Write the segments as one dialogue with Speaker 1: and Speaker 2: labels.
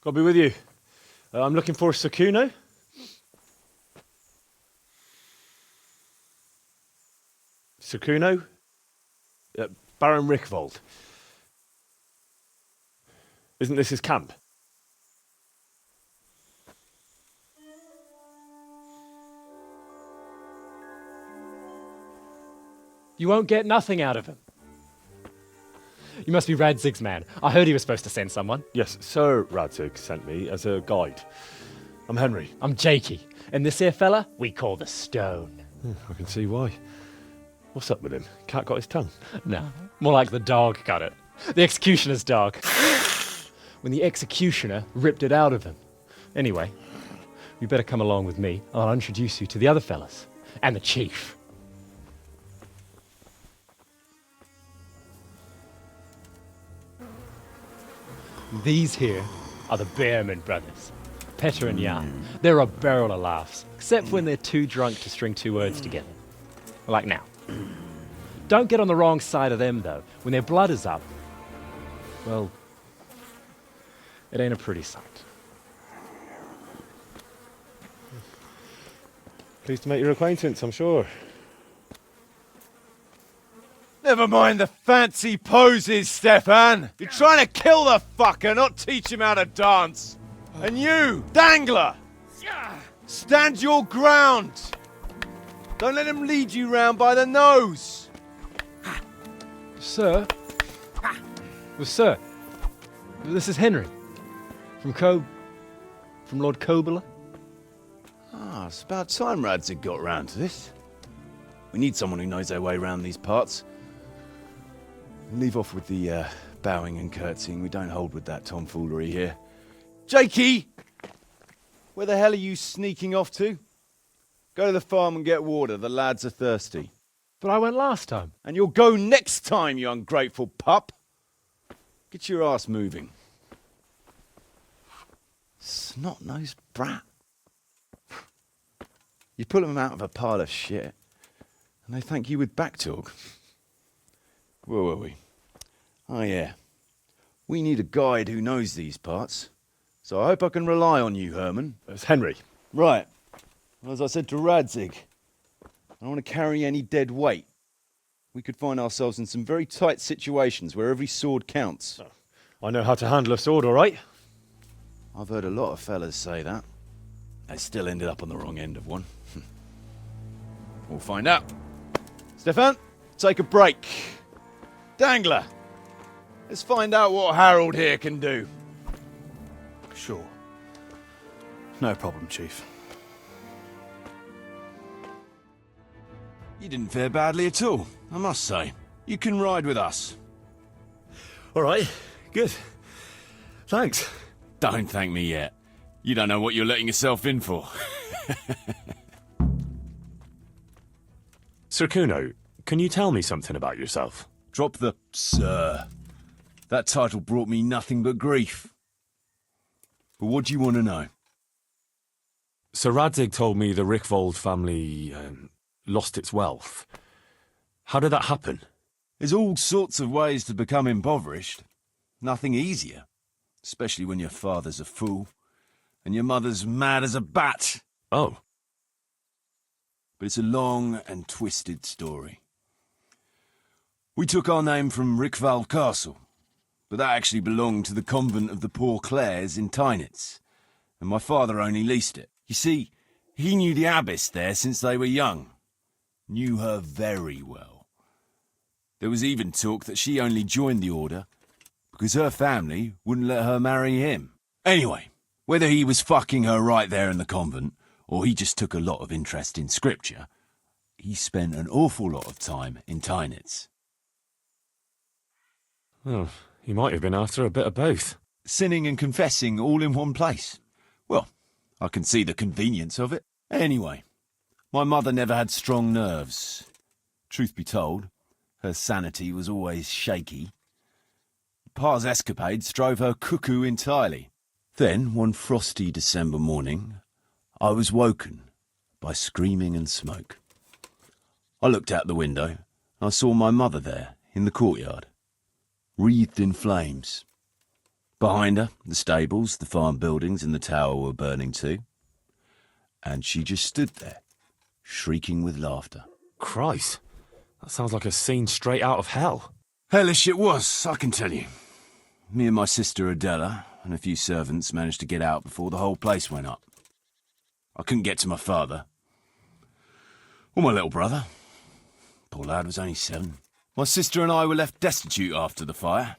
Speaker 1: I'll be with you. I'm looking for Sakuno. Sakuno? Baron Rickvold. Isn't this his camp?
Speaker 2: You won't get nothing out of him. You must be Radzig's man. I heard he was supposed to send someone.
Speaker 1: Yes, Sir Radzig sent me as a guide. I'm Henry.
Speaker 2: I'm Jakey. And this here fella, we call the Stone.
Speaker 1: I can see why. What's up with him? Cat got his tongue?
Speaker 2: No, more like the dog got it. The executioner's dog. When the executioner ripped it out of him. Anyway, you better come along with me. I'll introduce you to the other fellas. And the chief. These here are the Bearman brothers, Petter and Jan. They're a barrel of laughs, except when they're too drunk to string two words together. Like now. Don't get on the wrong side of them, though. When their blood is up, well, it ain't a pretty sight.
Speaker 1: Pleased to make your acquaintance, I'm sure.
Speaker 3: Never mind the fancy poses, Stefan. You're trying to kill the fucker, not teach him how to dance. And you, Dangler, stand your ground. Don't let him lead you round by the nose.
Speaker 2: Sir? Well, sir, this is Henry. From Lord Kobler.
Speaker 3: Ah, it's about time Radzig got round to this. We need someone who knows their way around these parts. Leave off with the bowing and curtsying. We don't hold with that tomfoolery here. Jakey! Where the hell are you sneaking off to? Go to the farm and get water. The lads are thirsty.
Speaker 2: But I went last time.
Speaker 3: And you'll go next time, you ungrateful pup. Get your ass moving. Snot-nosed brat. You pull them out of a pile of shit, and they thank you with back talk. Where were we? Oh, yeah. We need a guide who knows these parts. So I hope I can rely on you, Herman.
Speaker 1: It's Henry.
Speaker 3: Right. Well, as I said to Radzig, I don't want to carry any dead weight. We could find ourselves in some very tight situations where every sword counts.
Speaker 1: I know how to handle a sword, all right?
Speaker 3: I've heard a lot of fellas say that. They still ended up on the wrong end of one. We'll find out. Stefan, take a break. Dangler, let's find out what Harold here can do.
Speaker 4: Sure. No problem, Chief.
Speaker 3: You didn't fare badly at all, I must say. You can ride with us.
Speaker 1: All right, good. Thanks.
Speaker 3: Don't thank me yet. You don't know what you're letting yourself in for.
Speaker 5: Sir Kuno, can you tell me something about yourself?
Speaker 3: Drop the sir. That title brought me nothing but grief. But what do you want to know?
Speaker 5: Sir Radzig told me the Rickvold family lost its wealth. How did that happen?
Speaker 3: There's all sorts of ways to become impoverished. Nothing easier. Especially when your father's a fool. And your mother's mad as a bat.
Speaker 5: Oh.
Speaker 3: But it's a long and twisted story. We took our name from Rickvold Castle, but that actually belonged to the convent of the Poor Clares in Tynitz, and my father only leased it. You see, he knew the abbess there since they were young. Knew her very well. There was even talk that she only joined the order because her family wouldn't let her marry him. Anyway, whether he was fucking her right there in the convent, or he just took a lot of interest in scripture, he spent an awful lot of time in Tynitz.
Speaker 5: Oh, he might have been after a bit of both.
Speaker 3: Sinning and confessing all in one place. Well, I can see the convenience of it. Anyway, my mother never had strong nerves. Truth be told, her sanity was always shaky. Pa's escapades drove her cuckoo entirely. Then, one frosty December morning, I was woken by screaming and smoke. I looked out the window, and I saw my mother there, in the courtyard, wreathed in flames. Behind her, the stables, the farm buildings, and the tower were burning too. And she just stood there, shrieking with laughter.
Speaker 5: Christ, that sounds like a scene straight out of hell.
Speaker 3: Hellish it was, I can tell you. Me and my sister Adela and a few servants managed to get out before the whole place went up. I couldn't get to my father. Or my little brother. Poor lad was only 7. My sister and I were left destitute after the fire.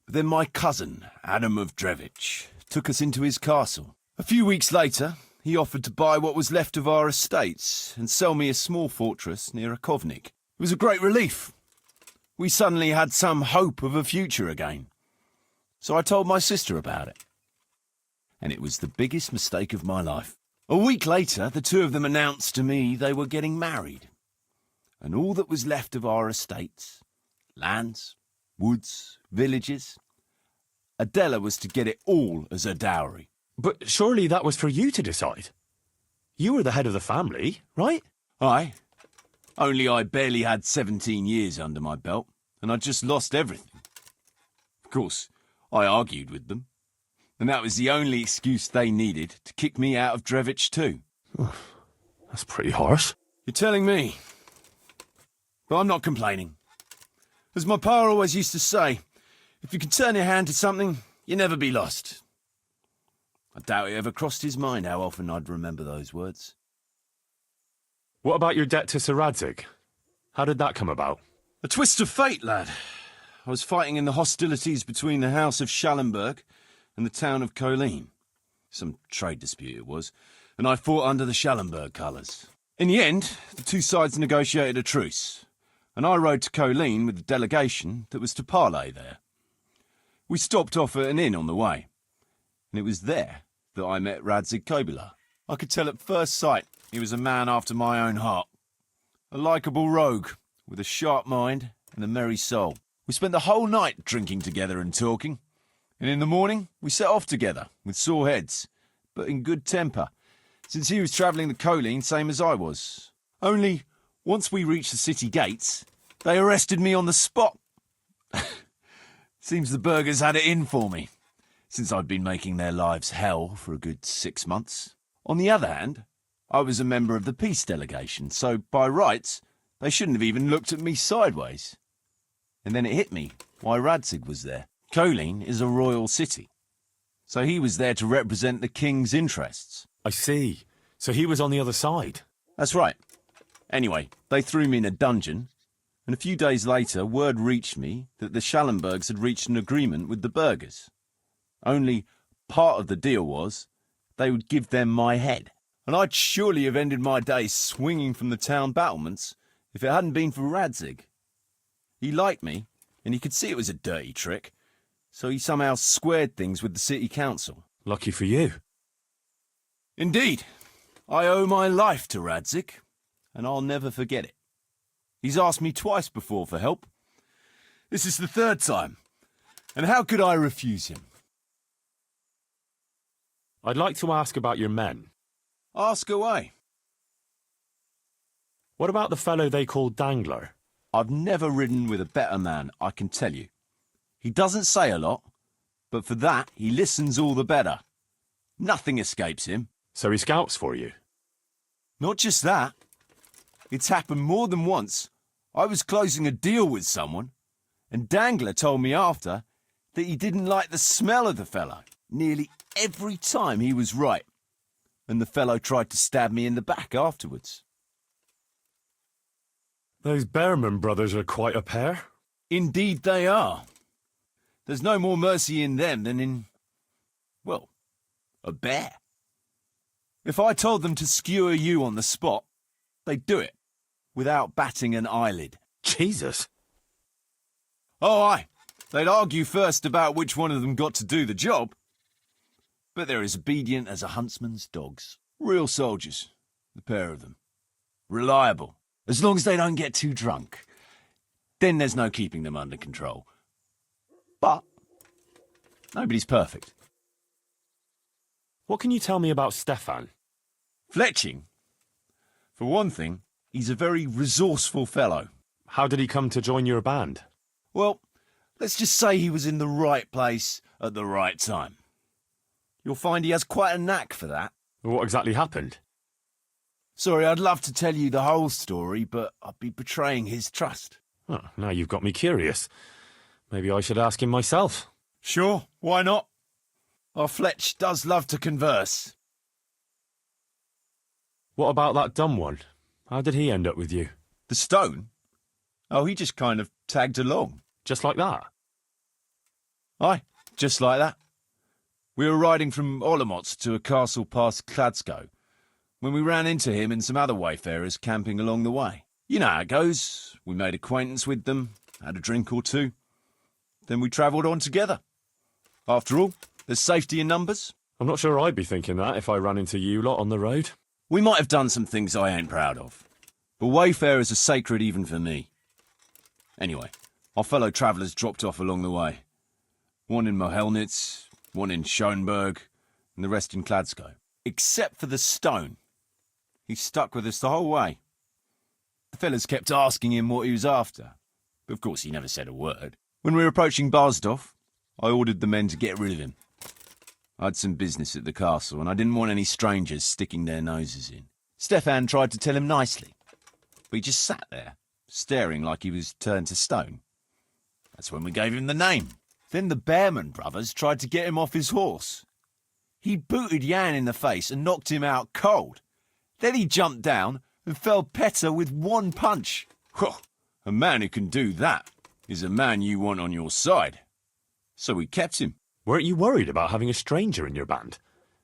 Speaker 3: But then my cousin, Adam of Drevich, took us into his castle. A few weeks later, he offered to buy what was left of our estates and sell me a small fortress near a Kovnik. It was a great relief. We suddenly had some hope of a future again. So I told my sister about it. And it was the biggest mistake of my life. A week later, the two of them announced to me they were getting married. And all that was left of our estates, lands, woods, villages, Adela was to get it all as a dowry.
Speaker 5: But surely that was for you to decide. You were the head of the family, right?
Speaker 3: Aye. Only I barely had 17 years under my belt, and I'd just lost everything. Of course, I argued with them, and that was the only excuse they needed to kick me out of Drevich too.
Speaker 5: That's pretty harsh.
Speaker 3: You're telling me. But I'm not complaining. As my pa always used to say, if you can turn your hand to something, you'll never be lost. I doubt it ever crossed his mind how often I'd remember those words.
Speaker 5: What about your debt to Sir Radzig? How did that come about?
Speaker 3: A twist of fate, lad. I was fighting in the hostilities between the House of Schallenberg and the town of Colleen. Some trade dispute it was, and I fought under the Schallenberg colours. In the end, the two sides negotiated a truce, and I rode to Colleen with the delegation that was to parley there. We stopped off at an inn on the way, and it was there that I met Radzig Kobyla. I could tell at first sight he was a man after my own heart. A likeable rogue, with a sharp mind and a merry soul. We spent the whole night drinking together and talking, and in the morning we set off together, with sore heads, but in good temper, since he was travelling the Colleen same as I was. Only, once we reached the city gates, they arrested me on the spot. Seems the burghers had it in for me, since I'd been making their lives hell for a good 6 months. On the other hand, I was a member of the peace delegation, so by rights, they shouldn't have even looked at me sideways. And then it hit me why Radzig was there. Colleen is a royal city, so he was there to represent the king's interests.
Speaker 5: I see. So he was on the other side.
Speaker 3: That's right. Anyway, they threw me in a dungeon, and a few days later word reached me that the Schallenbergs had reached an agreement with the burghers. Only part of the deal was they would give them my head. And I'd surely have ended my days swinging from the town battlements if it hadn't been for Radzig. He liked me, and he could see it was a dirty trick, so he somehow squared things with the city council.
Speaker 5: Lucky for you.
Speaker 3: Indeed. I owe my life to Radzig, and I'll never forget it. He's asked me twice before for help. This is the 3rd time, and how could I refuse him?
Speaker 5: I'd like to ask about your men.
Speaker 3: Ask away.
Speaker 5: What about the fellow they call Dangler?
Speaker 3: I've never ridden with a better man, I can tell you. He doesn't say a lot, but for that he listens all the better. Nothing escapes him.
Speaker 5: So he scouts for you?
Speaker 3: Not just that. It's happened more than once. I was closing a deal with someone, and Dangler told me after that he didn't like the smell of the fellow nearly every time he was right, and the fellow tried to stab me in the back afterwards.
Speaker 5: Those Behrman brothers are quite a pair.
Speaker 3: Indeed they are. There's no more mercy in them than in, well, a bear. If I told them to skewer you on the spot, they'd do it, without batting an eyelid.
Speaker 5: Jesus.
Speaker 3: Oh, aye. They'd argue first about which one of them got to do the job. But they're as obedient as a huntsman's dogs. Real soldiers, the pair of them. Reliable, as long as they don't get too drunk. Then there's no keeping them under control. But nobody's perfect.
Speaker 5: What can you tell me about Stefan?
Speaker 3: Fletching? For one thing, he's a very resourceful fellow.
Speaker 5: How did he come to join your band?
Speaker 3: Well, let's just say he was in the right place at the right time. You'll find he has quite a knack for that.
Speaker 5: What exactly happened?
Speaker 3: Sorry, I'd love to tell you the whole story, but I'd be betraying his trust.
Speaker 5: Oh, now you've got me curious. Maybe I should ask him myself.
Speaker 3: Sure, why not? Our Fletch does love to converse.
Speaker 5: What about that dumb one? How did he end up with you?
Speaker 3: The stone? Oh, he just kind of tagged along.
Speaker 5: Just like that?
Speaker 3: Aye, just like that. We were riding from Olomouc to a castle past Kladsko when we ran into him and some other wayfarers camping along the way. You know how it goes. We made acquaintance with them, had a drink or two. Then we travelled on together. After all, there's safety in numbers.
Speaker 5: I'm not sure I'd be thinking that if I ran into you lot on the road.
Speaker 3: We might have done some things I ain't proud of, but wayfarers are sacred even for me. Anyway, our fellow travellers dropped off along the way. One in Mohelnitz, one in Schoenberg, and the rest in Kladsko. Except for the stone. He stuck with us the whole way. The fellas kept asking him what he was after, but of course he never said a word. When we were approaching Barsdorf, I ordered the men to get rid of him. I had some business at the castle, and I didn't want any strangers sticking their noses in. Stefan tried to tell him nicely, but he just sat there, staring like he was turned to stone. That's when we gave him the name. Then the Bearman brothers tried to get him off his horse. He booted Jan in the face and knocked him out cold. Then he jumped down and felled Petter with one punch. Well, a man who can do that is a man you want on your side. So we kept him.
Speaker 5: Weren't you worried about having a stranger in your band?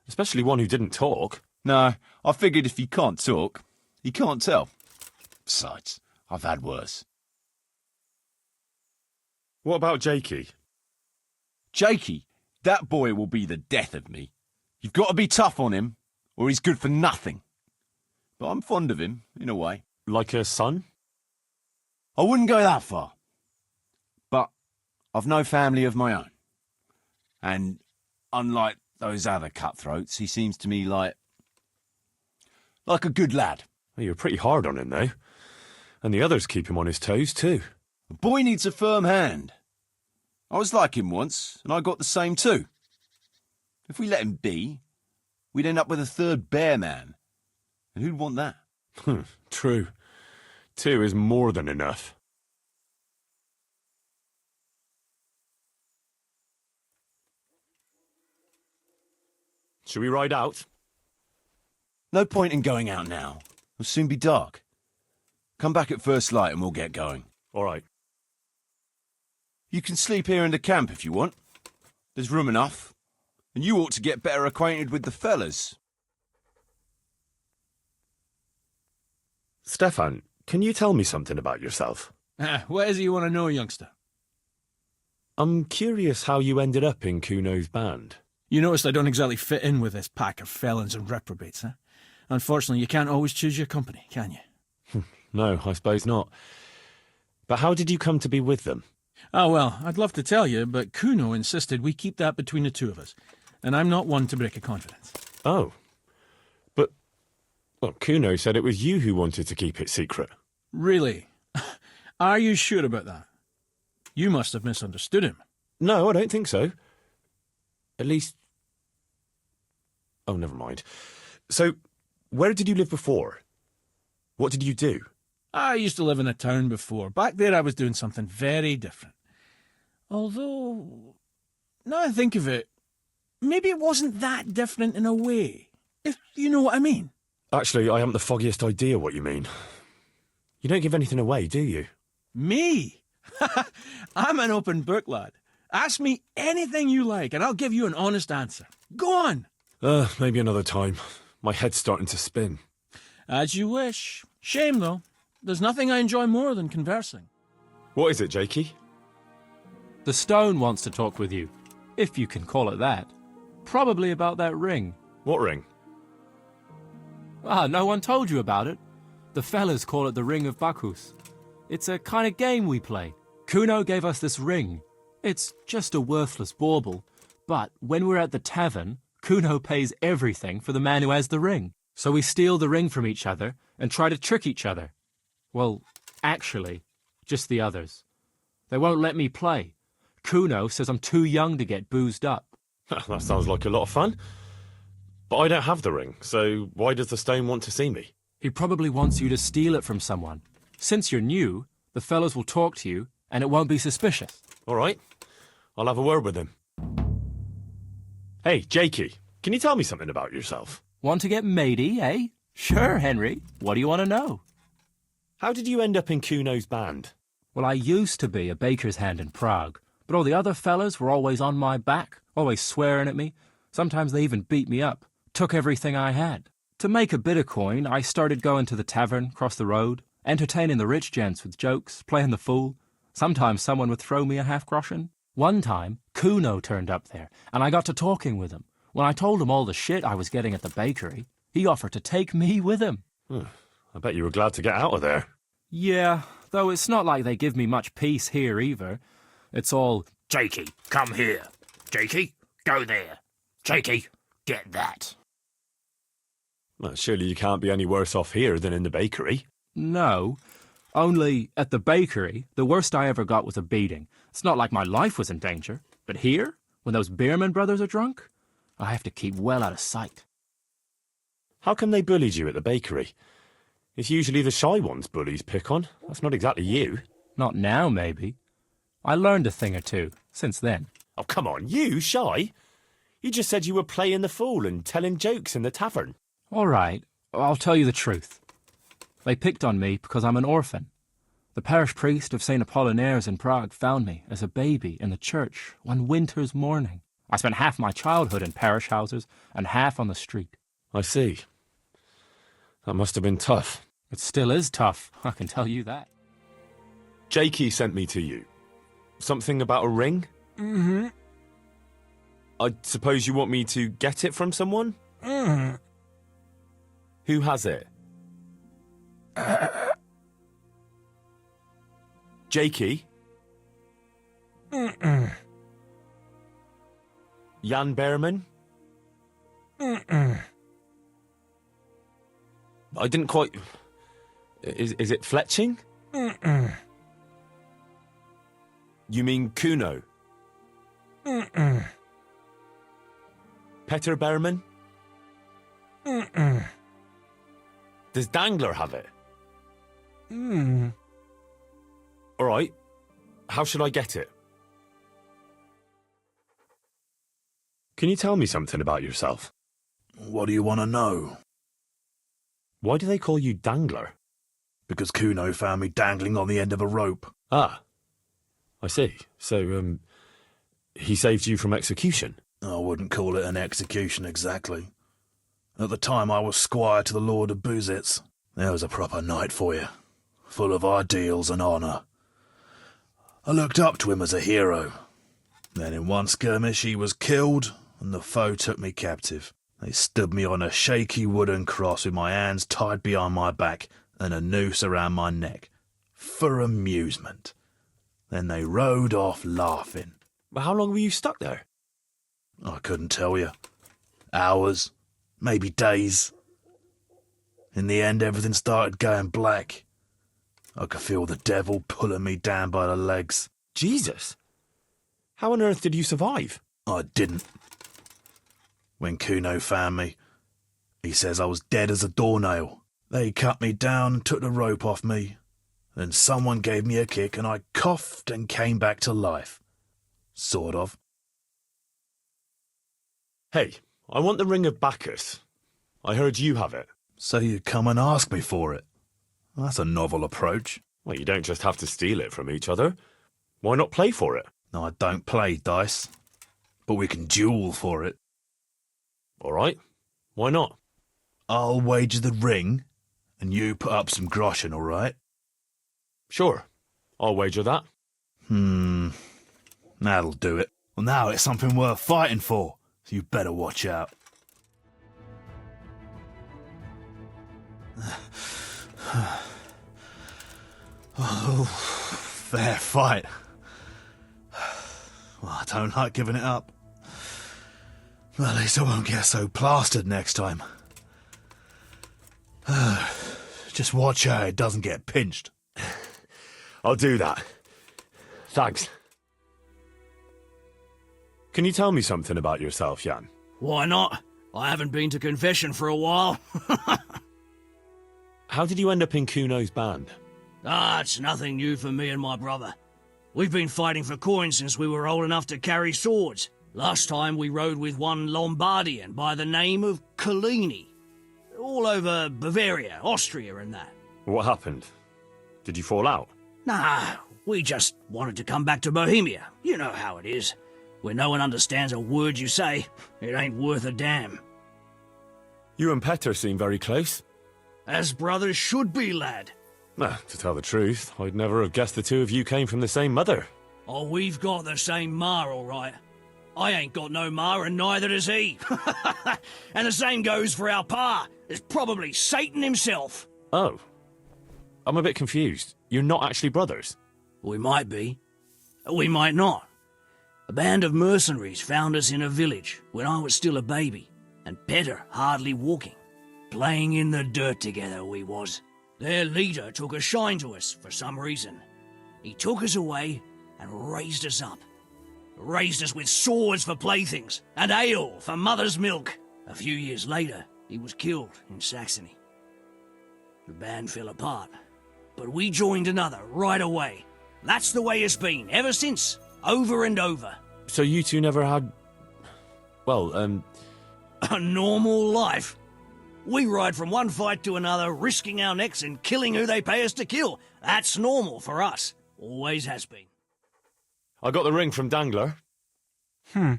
Speaker 5: Especially one who didn't talk.
Speaker 3: No, I figured if he can't talk, he can't tell. Besides, I've had worse.
Speaker 5: What about Jakey?
Speaker 3: Jakey, that boy will be the death of me. You've got to be tough on him, or he's good for nothing. But I'm fond of him, in a way.
Speaker 5: Like a son?
Speaker 3: I wouldn't go that far. But I've no family of my own. And unlike those other cutthroats, he seems to me like a good lad.
Speaker 5: Well, you're pretty hard on him, though. And the others keep him on his toes, too.
Speaker 3: The boy needs a firm hand. I was like him once, and I got the same too. If we let him be, we'd end up with a third bear man. And who'd want that?
Speaker 5: True. 2 is more than enough. Shall we ride out?
Speaker 3: No point in going out now. It'll soon be dark. Come back at first light and we'll get going.
Speaker 5: All right.
Speaker 3: You can sleep here in the camp if you want. There's room enough. And you ought to get better acquainted with the fellas.
Speaker 5: Stefan, can you tell me something about yourself?
Speaker 6: What is it you want to know, youngster?
Speaker 5: I'm curious how you ended up in Kuno's band.
Speaker 6: You noticed I don't exactly fit in with this pack of felons and reprobates, huh? Unfortunately, you can't always choose your company, can you?
Speaker 5: No, I suppose not. But how did you come to be with them?
Speaker 6: Oh, well, I'd love to tell you, but Kuno insisted we keep that between the two of us, and I'm not one to break a confidence.
Speaker 5: Oh. But, well, Kuno said it was you who wanted to keep it secret.
Speaker 6: Really? Are you sure about that? You must have misunderstood him.
Speaker 5: No, I don't think so. At least... Oh, never mind. So, where did you live before? What did you do?
Speaker 6: I used to live in a town before. Back there I was doing something very different. Although, now I think of it, maybe it wasn't that different in a way, if you know what I mean.
Speaker 5: Actually, I haven't the foggiest idea what you mean. You don't give anything away, do you?
Speaker 6: Me? I'm an open book, lad. Ask me anything you like, and I'll give you an honest answer. Go on.
Speaker 5: Maybe another time. My head's starting to spin.
Speaker 6: As you wish. Shame, though. There's nothing I enjoy more than conversing.
Speaker 5: What is it, Jakey?
Speaker 2: The stone wants to talk with you, if you can call it that. Probably about that ring.
Speaker 5: What ring?
Speaker 2: No one told you about it. The fellas call it the Ring of Bacchus. It's a kind of game we play. Kuno gave us this ring. It's just a worthless bauble. But when we're at the tavern, Kuno pays everything for the man who has the ring. So we steal the ring from each other and try to trick each other. Well, actually, just the others. They won't let me play. Kuno says I'm too young to get boozed up.
Speaker 5: That sounds like a lot of fun. But I don't have the ring, so why does the stone want to see me?
Speaker 2: He probably wants you to steal it from someone. Since you're new, the fellows will talk to you, and it won't be suspicious.
Speaker 5: All right, I'll have a word with him. Hey, Jakey, can you tell me something about yourself?
Speaker 2: Want to get matey, eh? Sure, Henry. What do you want to know?
Speaker 5: How did you end up in Kuno's band?
Speaker 2: Well, I used to be a baker's hand in Prague, but all the other fellas were always on my back, always swearing at me. Sometimes they even beat me up, took everything I had. To make a bit of coin, I started going to the tavern across the road, entertaining the rich gents with jokes, playing the fool. Sometimes someone would throw me a half-groschen. One time, Kuno turned up there, and I got to talking with him. When I told him all the shit I was getting at the bakery, he offered to take me with him.
Speaker 5: I bet you were glad to get out of there.
Speaker 2: Yeah, though it's not like they give me much peace here either. It's all,
Speaker 7: Jakey, come here. Jakey, go there. Jakey, get that.
Speaker 5: Well, surely you can't be any worse off here than in the bakery.
Speaker 2: no. Only, at the bakery, the worst I ever got was a beating. It's not like my life was in danger. But here, when those Beerman brothers are drunk, I have to keep well out of sight.
Speaker 5: How come they bullied you at the bakery? It's usually the shy ones bullies pick on. That's not exactly you.
Speaker 2: Not now, maybe. I learned a thing or two since then.
Speaker 5: Oh, come on, you shy? You just said you were playing the fool and telling jokes in the tavern.
Speaker 2: All right, I'll tell you the truth. They picked on me because I'm an orphan. The parish priest of St. Apollinaires in Prague found me as a baby in the church one winter's morning. I spent half my childhood in parish houses and half on the street.
Speaker 5: I see. That must have been tough.
Speaker 2: It still is tough, I can tell you that.
Speaker 5: Jakey sent me to you. Something about a ring?
Speaker 6: Mm-hmm.
Speaker 5: I suppose you want me to get it from someone?
Speaker 6: Mm-hmm.
Speaker 5: Who has it? Jakey?
Speaker 6: Mm-mm.
Speaker 5: Jan Behrman?
Speaker 6: Mm-mm.
Speaker 5: I didn't quite... Is it Fletching?
Speaker 6: Mm-mm.
Speaker 5: You mean Kuno?
Speaker 6: Mm-mm.
Speaker 5: Peter Behrman?
Speaker 6: Mm-mm.
Speaker 5: Does Dangler have it?
Speaker 6: Mm.
Speaker 5: All right. How should I get it? Can you tell me something about yourself?
Speaker 4: What do you want to know?
Speaker 5: Why do they call you Dangler?
Speaker 4: Because Kuno found me dangling on the end of a rope.
Speaker 5: Ah, I see. So, he saved you from execution?
Speaker 4: I wouldn't call it an execution exactly. At the time I was squire to the Lord of Buzitz. There was a proper knight for you, full of ideals and honour. I looked up to him as a hero. Then in one skirmish he was killed, and the foe took me captive. They stood me on a shaky wooden cross with my hands tied behind my back and a noose around my neck, for amusement. Then they rode off laughing.
Speaker 5: But how long were you stuck there?
Speaker 4: I couldn't tell you. Hours, maybe days. In the end, everything started going black. I could feel the devil pulling me down by the legs.
Speaker 5: Jesus! How on earth did you survive?
Speaker 4: I didn't. When Kuno found me, he says I was dead as a doornail. They cut me down and took the rope off me. Then someone gave me a kick and I coughed and came back to life. Sort of.
Speaker 5: Hey, I want the Ring of Bacchus. I heard you have it.
Speaker 4: So you come and ask me for it. That's a novel approach.
Speaker 5: Well, you don't just have to steal it from each other. Why not play for it?
Speaker 4: I don't play dice, but we can duel for it.
Speaker 5: All right. Why not?
Speaker 4: I'll wager the ring, and you put up some groschen, all right?
Speaker 5: Sure. I'll wager that.
Speaker 4: That'll do it. Well, now it's something worth fighting for, so you better watch out. Oh, fair fight. Well, I don't like giving it up. Well, at least I won't get so plastered next time. Just watch how it doesn't get pinched.
Speaker 5: I'll do that. Thanks. Can you tell me something about yourself, Jan?
Speaker 7: Why not? I haven't been to confession for a while.
Speaker 5: How did you end up in Kuno's band?
Speaker 7: It's nothing new for me and my brother. We've been fighting for coins since we were old enough to carry swords. Last time we rode with one Lombardian by the name of Collini. All over Bavaria, Austria and that.
Speaker 5: What happened? Did you fall out?
Speaker 7: Nah, we just wanted to come back to Bohemia. You know how it is. Where no one understands a word you say, it ain't worth a damn.
Speaker 5: You and Petter seem very close.
Speaker 7: As brothers should be, lad.
Speaker 5: To tell the truth, I'd never have guessed the two of you came from the same mother.
Speaker 7: Oh, we've got the same ma, all right. I ain't got no ma, and neither does he. And the same goes for our pa. It's probably Satan himself.
Speaker 5: Oh. I'm a bit confused. You're not actually brothers?
Speaker 7: We might be. We might not. A band of mercenaries found us in a village when I was still a baby, and Petter hardly walking. Playing in the dirt together we was. Their leader took a shine to us for some reason. He took us away and raised us up. Raised us with swords for playthings and ale for mother's milk. A few years later, he was killed in Saxony. The band fell apart, but we joined another right away. That's the way it's been ever since, over and over.
Speaker 5: So you two never had... well,
Speaker 7: A normal life. We ride from one fight to another, risking our necks and killing who they pay us to kill. That's normal for us. Always has been.
Speaker 5: I got the ring from Dangler. Yeah,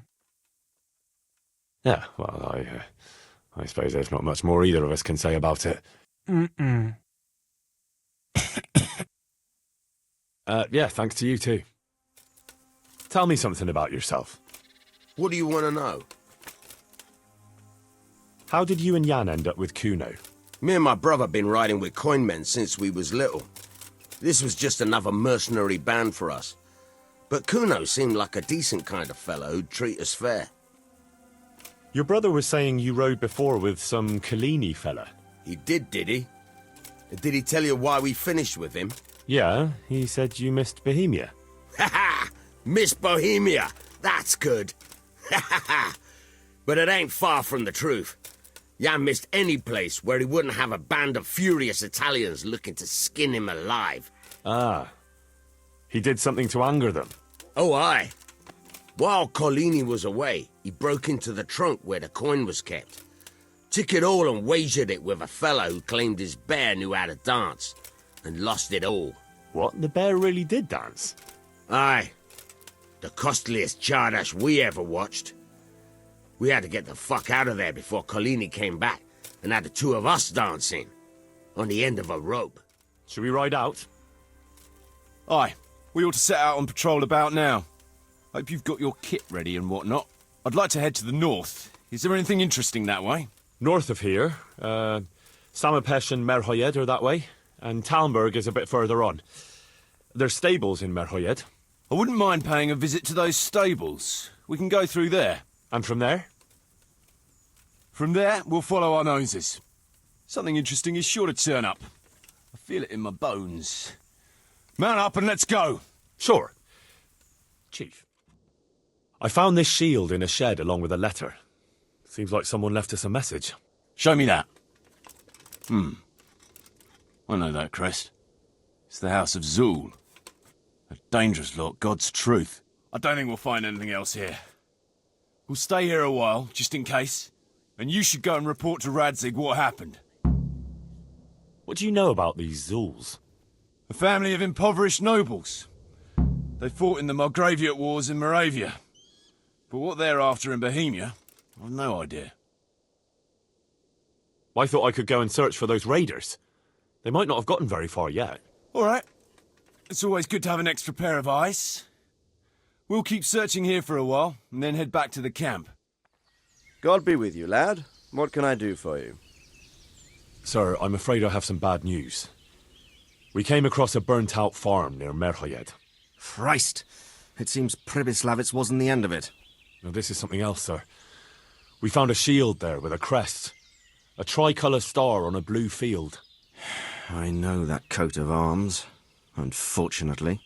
Speaker 5: well, I suppose there's not much more either of us can say about it. Yeah, thanks to you too. Tell me something about yourself.
Speaker 8: What do you want to know?
Speaker 5: How did you and Jan end up with Kuno?
Speaker 8: Me and my brother been riding with coinmen since we was little. This was just another mercenary band for us. But Kuno seemed like a decent kind of fellow who'd treat us fair.
Speaker 5: Your brother was saying you rode before with some Collini fella.
Speaker 8: He did he? Did he tell you why we finished with him?
Speaker 5: Yeah, he said you missed Bohemia.
Speaker 8: Ha ha! Miss Bohemia! That's good! Ha ha ha! But it ain't far from the truth. Jan missed any place where he wouldn't have a band of furious Italians looking to skin him alive.
Speaker 5: Ah. He did something to anger them.
Speaker 8: Oh, aye. While Collini was away, he broke into the trunk where the coin was kept. Took it all and wagered it with a fellow who claimed his bear knew how to dance, and lost it all.
Speaker 5: What? The bear really did dance?
Speaker 8: Aye. The costliest Chardash we ever watched. We had to get the fuck out of there before Collini came back, and had the two of us dancing, on the end of a rope.
Speaker 5: Should we ride out?
Speaker 3: Aye, we ought to set out on patrol about now. Hope you've got your kit ready and whatnot. I'd like to head to the north. Is there anything interesting that way?
Speaker 5: North of here, Samapesh and Merhoyed are that way, and Talmberg is a bit further on. There's stables in Merhoyed.
Speaker 3: I wouldn't mind paying a visit to those stables. We can go through there.
Speaker 5: And from there?
Speaker 3: From there, we'll follow our noses. Something interesting is sure to turn up. I feel it in my bones. Mount up and let's go.
Speaker 5: Sure. Chief. I found this shield in a shed along with a letter. Seems like someone left us a message.
Speaker 3: Show me that. I know that crest. It's the House of Zul. A dangerous lot, God's truth. I don't think we'll find anything else here. We'll stay here a while, just in case. And you should go and report to Radzig what happened.
Speaker 5: What do you know about these Zuls?
Speaker 3: A family of impoverished nobles. They fought in the Margraviate Wars in Moravia. But what they're after in Bohemia, I've no idea.
Speaker 5: I thought I could go and search for those raiders. They might not have gotten very far yet.
Speaker 3: All right. It's always good to have an extra pair of eyes. We'll keep searching here for a while, and then head back to the camp.
Speaker 9: God be with you, lad. What can I do for you?
Speaker 5: Sir, I'm afraid I have some bad news. We came across a burnt-out farm near Merhoyed.
Speaker 10: Christ! It seems Pribyslavitz wasn't the end of it.
Speaker 5: No, this is something else, sir. We found a shield there with a crest. A tricolour star on a blue field.
Speaker 10: I know that coat of arms, unfortunately.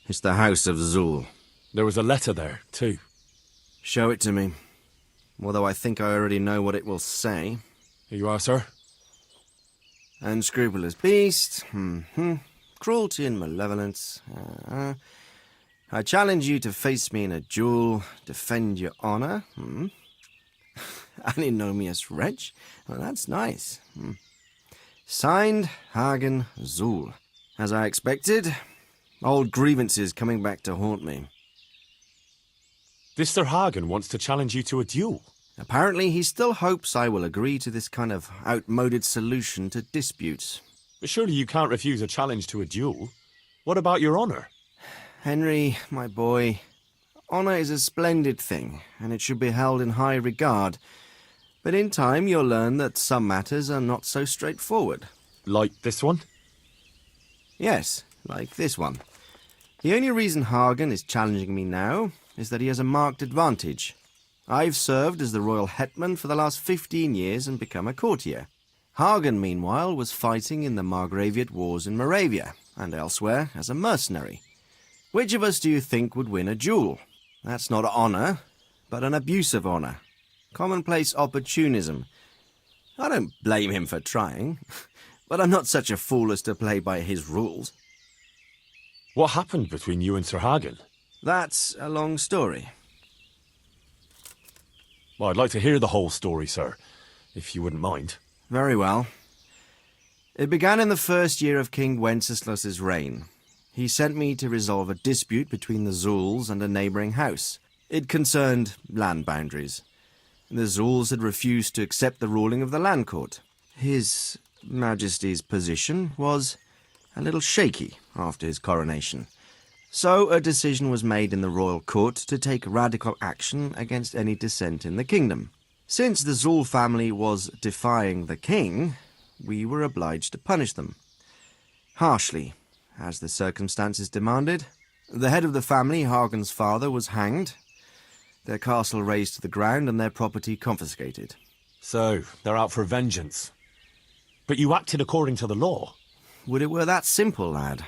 Speaker 10: It's the House of Zul.
Speaker 5: There was a letter there, too.
Speaker 10: Show it to me. Although I think I already know what it will say.
Speaker 5: Here you are, sir.
Speaker 10: Unscrupulous beast. Cruelty and malevolence. I challenge you to face me in a duel. Defend your honor. Antinomious wretch. Well, that's nice. Signed, Hagen Zul. As I expected, old grievances coming back to haunt me.
Speaker 5: This Sir Hagen wants to challenge you to a duel.
Speaker 10: Apparently, he still hopes I will agree to this kind of outmoded solution to disputes.
Speaker 5: But surely you can't refuse a challenge to a duel. What about your honor?
Speaker 10: Henry, my boy, honor is a splendid thing, and it should be held in high regard. But in time, you'll learn that some matters are not so straightforward.
Speaker 5: Like this one?
Speaker 10: Yes, like this one. The only reason Hagen is challenging me now is that he has a marked advantage. I've served as the royal hetman for the last 15 years and become a courtier. Hagen, meanwhile, was fighting in the Margraviate Wars in Moravia and elsewhere as a mercenary. Which of us do you think would win a duel? That's not honor, but an abuse of honor. Commonplace opportunism. I don't blame him for trying, but I'm not such a fool as to play by his rules.
Speaker 5: What happened between you and Sir Hagen?
Speaker 10: That's a long story.
Speaker 5: Well, I'd like to hear the whole story, sir, if you wouldn't mind.
Speaker 10: Very well. It began in the first year of King Wenceslas's reign. He sent me to resolve a dispute between the Zuls and a neighbouring house. It concerned land boundaries. The Zuls had refused to accept the ruling of the land court. His Majesty's position was a little shaky after his coronation. So a decision was made in the royal court to take radical action against any dissent in the kingdom. Since the Zul family was defying the king, we were obliged to punish them. Harshly, as the circumstances demanded. The head of the family, Hagen's father, was hanged, their castle razed to the ground and their property confiscated.
Speaker 5: So, they're out for vengeance. But you acted according to the law.
Speaker 10: Would it were that simple, lad.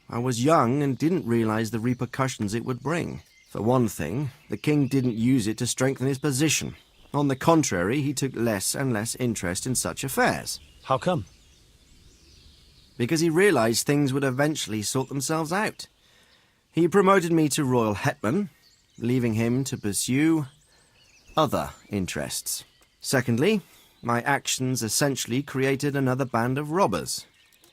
Speaker 10: I was young and didn't realize the repercussions it would bring. For one thing, the king didn't use it to strengthen his position. On the contrary, he took less and less interest in such affairs.
Speaker 5: How come?
Speaker 10: Because he realized things would eventually sort themselves out. He promoted me to royal hetman, leaving him to pursue other interests. Secondly, my actions essentially created another band of robbers.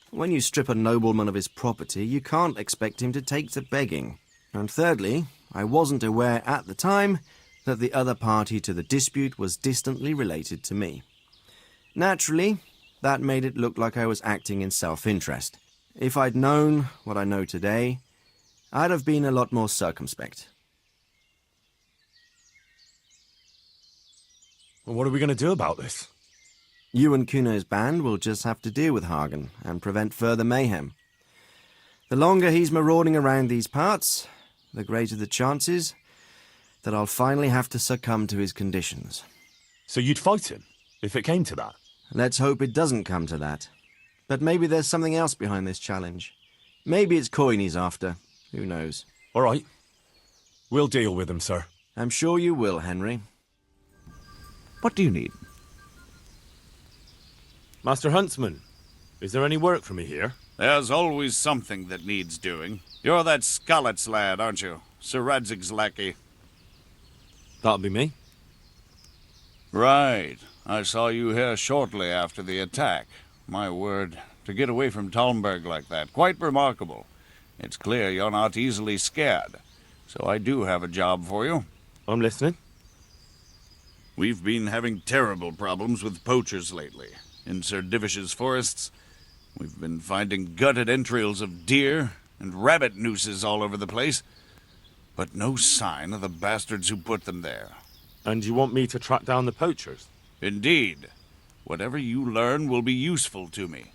Speaker 10: When you strip a nobleman of his property, you can't expect him to take to begging. And thirdly, I wasn't aware at the time that the other party to the dispute was distantly related to me. Naturally, that made it look like I was acting in self-interest. If I'd known what I know today, I'd have been a lot more circumspect.
Speaker 5: Well, what are we going to do about this?
Speaker 10: You and Kuno's band will just have to deal with Hagen and prevent further mayhem. The longer he's marauding around these parts, the greater the chances that I'll finally have to succumb to his conditions.
Speaker 5: So you'd fight him, if it came to that?
Speaker 10: Let's hope it doesn't come to that. But maybe there's something else behind this challenge. Maybe it's coin he's after. Who knows?
Speaker 5: All right. We'll deal with him, sir.
Speaker 10: I'm sure you will, Henry.
Speaker 11: What do you need?
Speaker 5: Master Huntsman, is there any work for me here?
Speaker 12: There's always something that needs doing. You're that Skalitz lad, aren't you? Sir Radzig's lackey.
Speaker 5: That'll be me.
Speaker 12: Right. I saw you here shortly after the attack. My word, to get away from Talmberg like that, quite remarkable. It's clear you're not easily scared. So I do have a job for you.
Speaker 5: I'm listening.
Speaker 12: We've been having terrible problems with poachers lately. In Sir Divish's forests, we've been finding gutted entrails of deer and rabbit nooses all over the place, but no sign of the bastards who put them there.
Speaker 5: And you want me to track down the poachers?
Speaker 12: Indeed. Whatever you learn will be useful to me.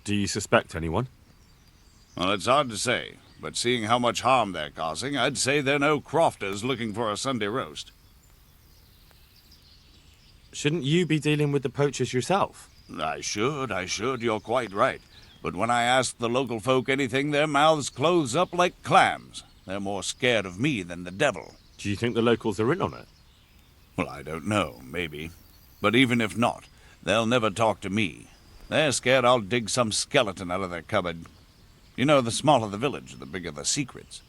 Speaker 5: Do you suspect anyone?
Speaker 12: Well, it's hard to say, but seeing how much harm they're causing, I'd say they're no crofters looking for a Sunday roast.
Speaker 5: Shouldn't you be dealing with the poachers yourself?
Speaker 12: I should, you're quite right. But when I ask the local folk anything, their mouths close up like clams. They're more scared of me than the devil.
Speaker 1: Do you think the locals are in on it?
Speaker 12: Well, I don't know, maybe. But even if not, they'll never talk to me. They're scared I'll dig some skeleton out of their cupboard. You know, the smaller the village, the bigger the secrets.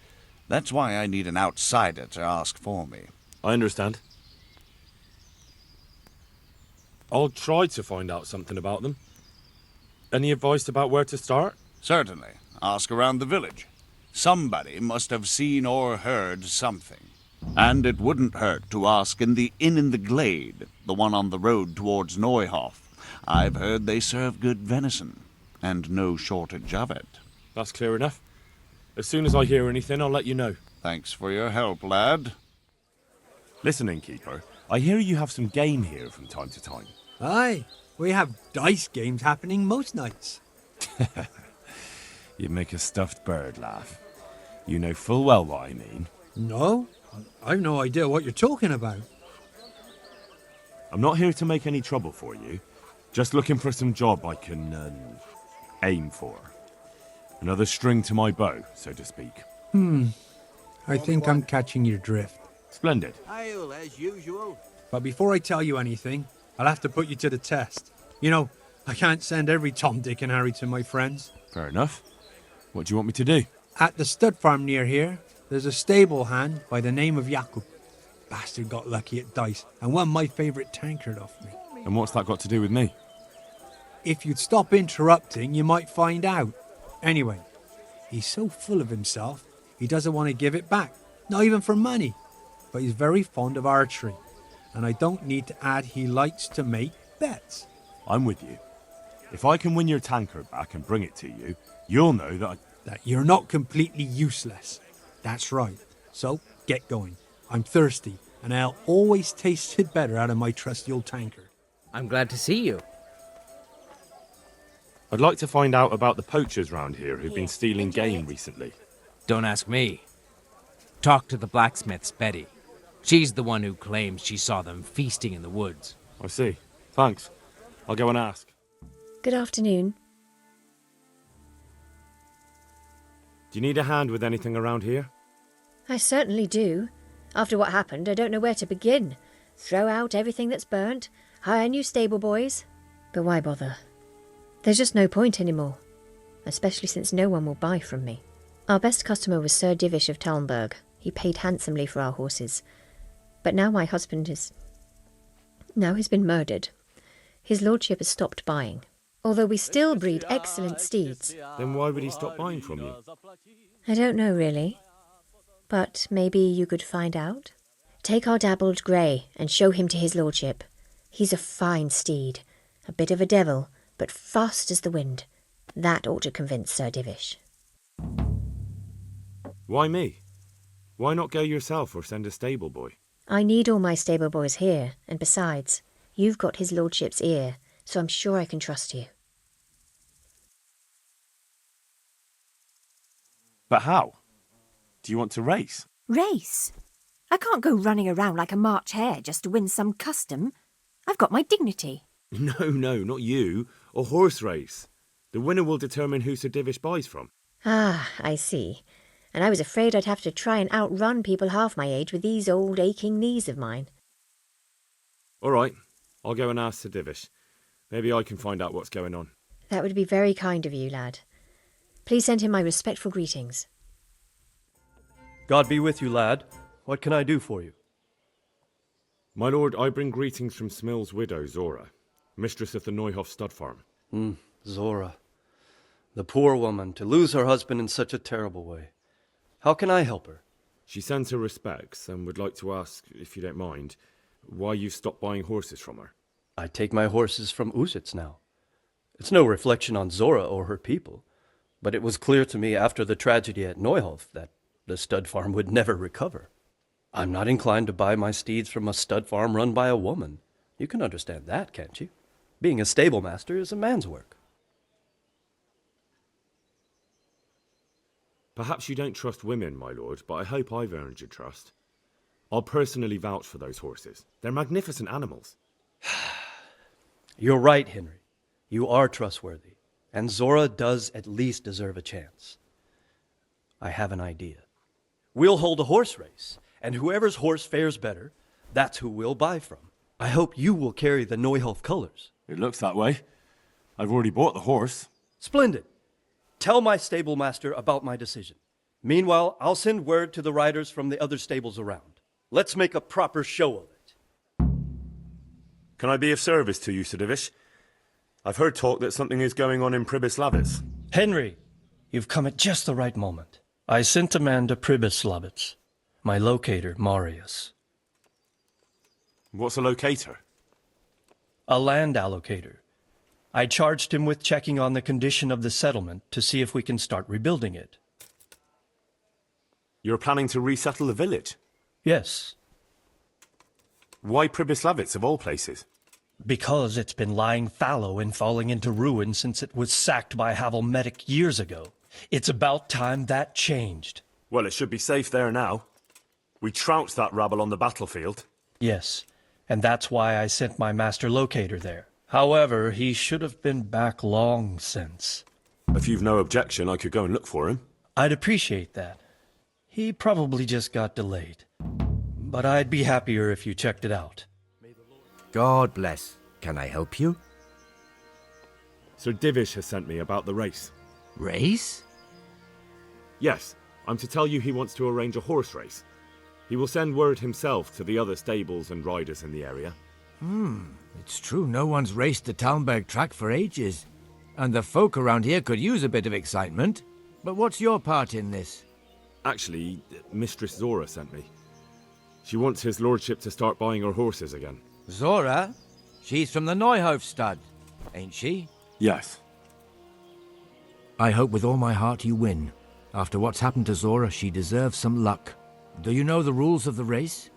Speaker 12: That's why I need an outsider to ask for me.
Speaker 1: I understand. I'll try to find out something about them. Any advice about where to start?
Speaker 12: Certainly. Ask around the village. Somebody must have seen or heard something. And it wouldn't hurt to ask in the inn in the glade, the one on the road towards Neuhof. I've heard they serve good venison, and no shortage of it.
Speaker 1: That's clear enough. As soon as I hear anything, I'll let you know.
Speaker 12: Thanks for your help, lad.
Speaker 1: Listen, innkeeper, I hear you have some game here from time to time.
Speaker 13: Aye, we have dice games happening most nights.
Speaker 1: You make a stuffed bird laugh. You know full well what I mean.
Speaker 13: No, I've no idea what you're talking about.
Speaker 1: I'm not here to make any trouble for you. Just looking for some job I can aim for. Another string to my bow, so to speak.
Speaker 13: I think I'm catching your drift.
Speaker 1: Splendid.
Speaker 8: Ale, as usual.
Speaker 13: But before I tell you anything, I'll have to put you to the test. You know, I can't send every Tom, Dick and Harry to my friends.
Speaker 1: Fair enough. What do you want me to do?
Speaker 13: At the stud farm near here, there's a stable hand by the name of Jakub. Bastard got lucky at dice and won my favourite tankard off me.
Speaker 1: And what's that got to do with me?
Speaker 13: If you'd stop interrupting, you might find out. Anyway, he's so full of himself, he doesn't want to give it back, not even for money. But he's very fond of archery, and I don't need to add he likes to make bets.
Speaker 1: I'm with you. If I can win your tankard back and bring it to you, you'll know
Speaker 13: that you're not completely useless. That's right. So, get going. I'm thirsty, and ale always tasted better out of my trusty old tankard.
Speaker 14: I'm glad to see you.
Speaker 1: I'd like to find out about the poachers round here who've been stealing game recently.
Speaker 14: Don't ask me. Talk to the blacksmith's Betty. She's the one who claims she saw them feasting in the woods.
Speaker 1: I see. Thanks. I'll go and ask.
Speaker 15: Good afternoon.
Speaker 1: Do you need a hand with anything around here?
Speaker 15: I certainly do. After what happened, I don't know where to begin. Throw out everything that's burnt, hire new stable boys. But why bother? There's just no point anymore, especially since no one will buy from me. Our best customer was Sir Divish of Talmberg. He paid handsomely for our horses. But now my husband is... Now he's been murdered. His lordship has stopped buying. Although we still breed excellent steeds.
Speaker 1: Then why would he stop buying from you?
Speaker 15: I don't know, really. But maybe you could find out? Take our dabbled grey and show him to his lordship. He's a fine steed. A bit of a devil, but fast as the wind. That ought to convince Sir Divish.
Speaker 1: Why me? Why not go yourself or send a stable boy?
Speaker 15: I need all my stable boys here, and besides, you've got his lordship's ear, so I'm sure I can trust you.
Speaker 1: But how? Do you want to race?
Speaker 16: Race? I can't go running around like a March hare just to win some custom. I've got my dignity.
Speaker 1: No, not you. A horse race. The winner will determine who Sir Divish buys from.
Speaker 15: Ah, I see. And I was afraid I'd have to try and outrun people half my age with these old aching knees of mine.
Speaker 1: All right, I'll go and ask Sir Divish. Maybe I can find out what's going on.
Speaker 15: That would be very kind of you, lad. Please send him my respectful greetings.
Speaker 17: God be with you, lad. What can I do for you?
Speaker 1: My lord, I bring greetings from Smill's widow, Zora, mistress of the Neuhof stud farm.
Speaker 17: Zora. The poor woman, to lose her husband in such a terrible way. How can I help her?
Speaker 1: She sends her respects and would like to ask, if you don't mind, why you stopped buying horses from her.
Speaker 17: I take my horses from Uzits now. It's no reflection on Zora or her people, but it was clear to me after the tragedy at Neuhof that the stud farm would never recover. I'm not inclined to buy my steeds from a stud farm run by a woman. You can understand that, can't you? Being a stable master is a man's work.
Speaker 1: Perhaps you don't trust women, my lord, but I hope I've earned your trust. I'll personally vouch for those horses. They're magnificent animals.
Speaker 17: You're right, Henry. You are trustworthy, and Zora does at least deserve a chance. I have an idea. We'll hold a horse race, and whoever's horse fares better, that's who we'll buy from. I hope you will carry the Neuhof colors.
Speaker 1: It looks that way. I've already bought the horse.
Speaker 17: Splendid. Tell my stable master about my decision. Meanwhile, I'll send word to the riders from the other stables around. Let's make a proper show of it.
Speaker 5: Can I be of service to you, Sir Divish? I've heard talk that something is going on in Pribyslavitz.
Speaker 17: Henry, you've come at just the right moment. I sent a man to Pribyslavitz. My locator, Marius.
Speaker 5: What's a locator?
Speaker 17: A land allocator. I charged him with checking on the condition of the settlement to see if we can start rebuilding it.
Speaker 5: You're planning to resettle the village?
Speaker 17: Yes.
Speaker 5: Why Pribyslavitz, of all places?
Speaker 17: Because it's been lying fallow and falling into ruin since it was sacked by Havelmetic years ago. It's about time that changed.
Speaker 5: Well, it should be safe there now. We trounced that rabble on the battlefield.
Speaker 17: Yes, and that's why I sent my master locator there. However, he should have been back long since.
Speaker 5: If you've no objection, I could go and look for him.
Speaker 17: I'd appreciate that. He probably just got delayed. But I'd be happier if you checked it out.
Speaker 8: God bless. Can I help you?
Speaker 1: Sir Divish has sent me about the race.
Speaker 8: Race?
Speaker 1: Yes, I'm to tell you he wants to arrange a horse race. He will send word himself to the other stables and riders in the area.
Speaker 18: It's true no one's raced the Talmberg track for ages. And the folk around here could use a bit of excitement. But what's your part in this?
Speaker 1: Actually, Mistress Zora sent me. She wants his lordship to start buying her horses again.
Speaker 18: Zora? She's from the Neuhof stud, ain't she?
Speaker 1: Yes.
Speaker 18: I hope with all my heart you win. After what's happened to Zora, she deserves some luck. Do you know the rules of the race?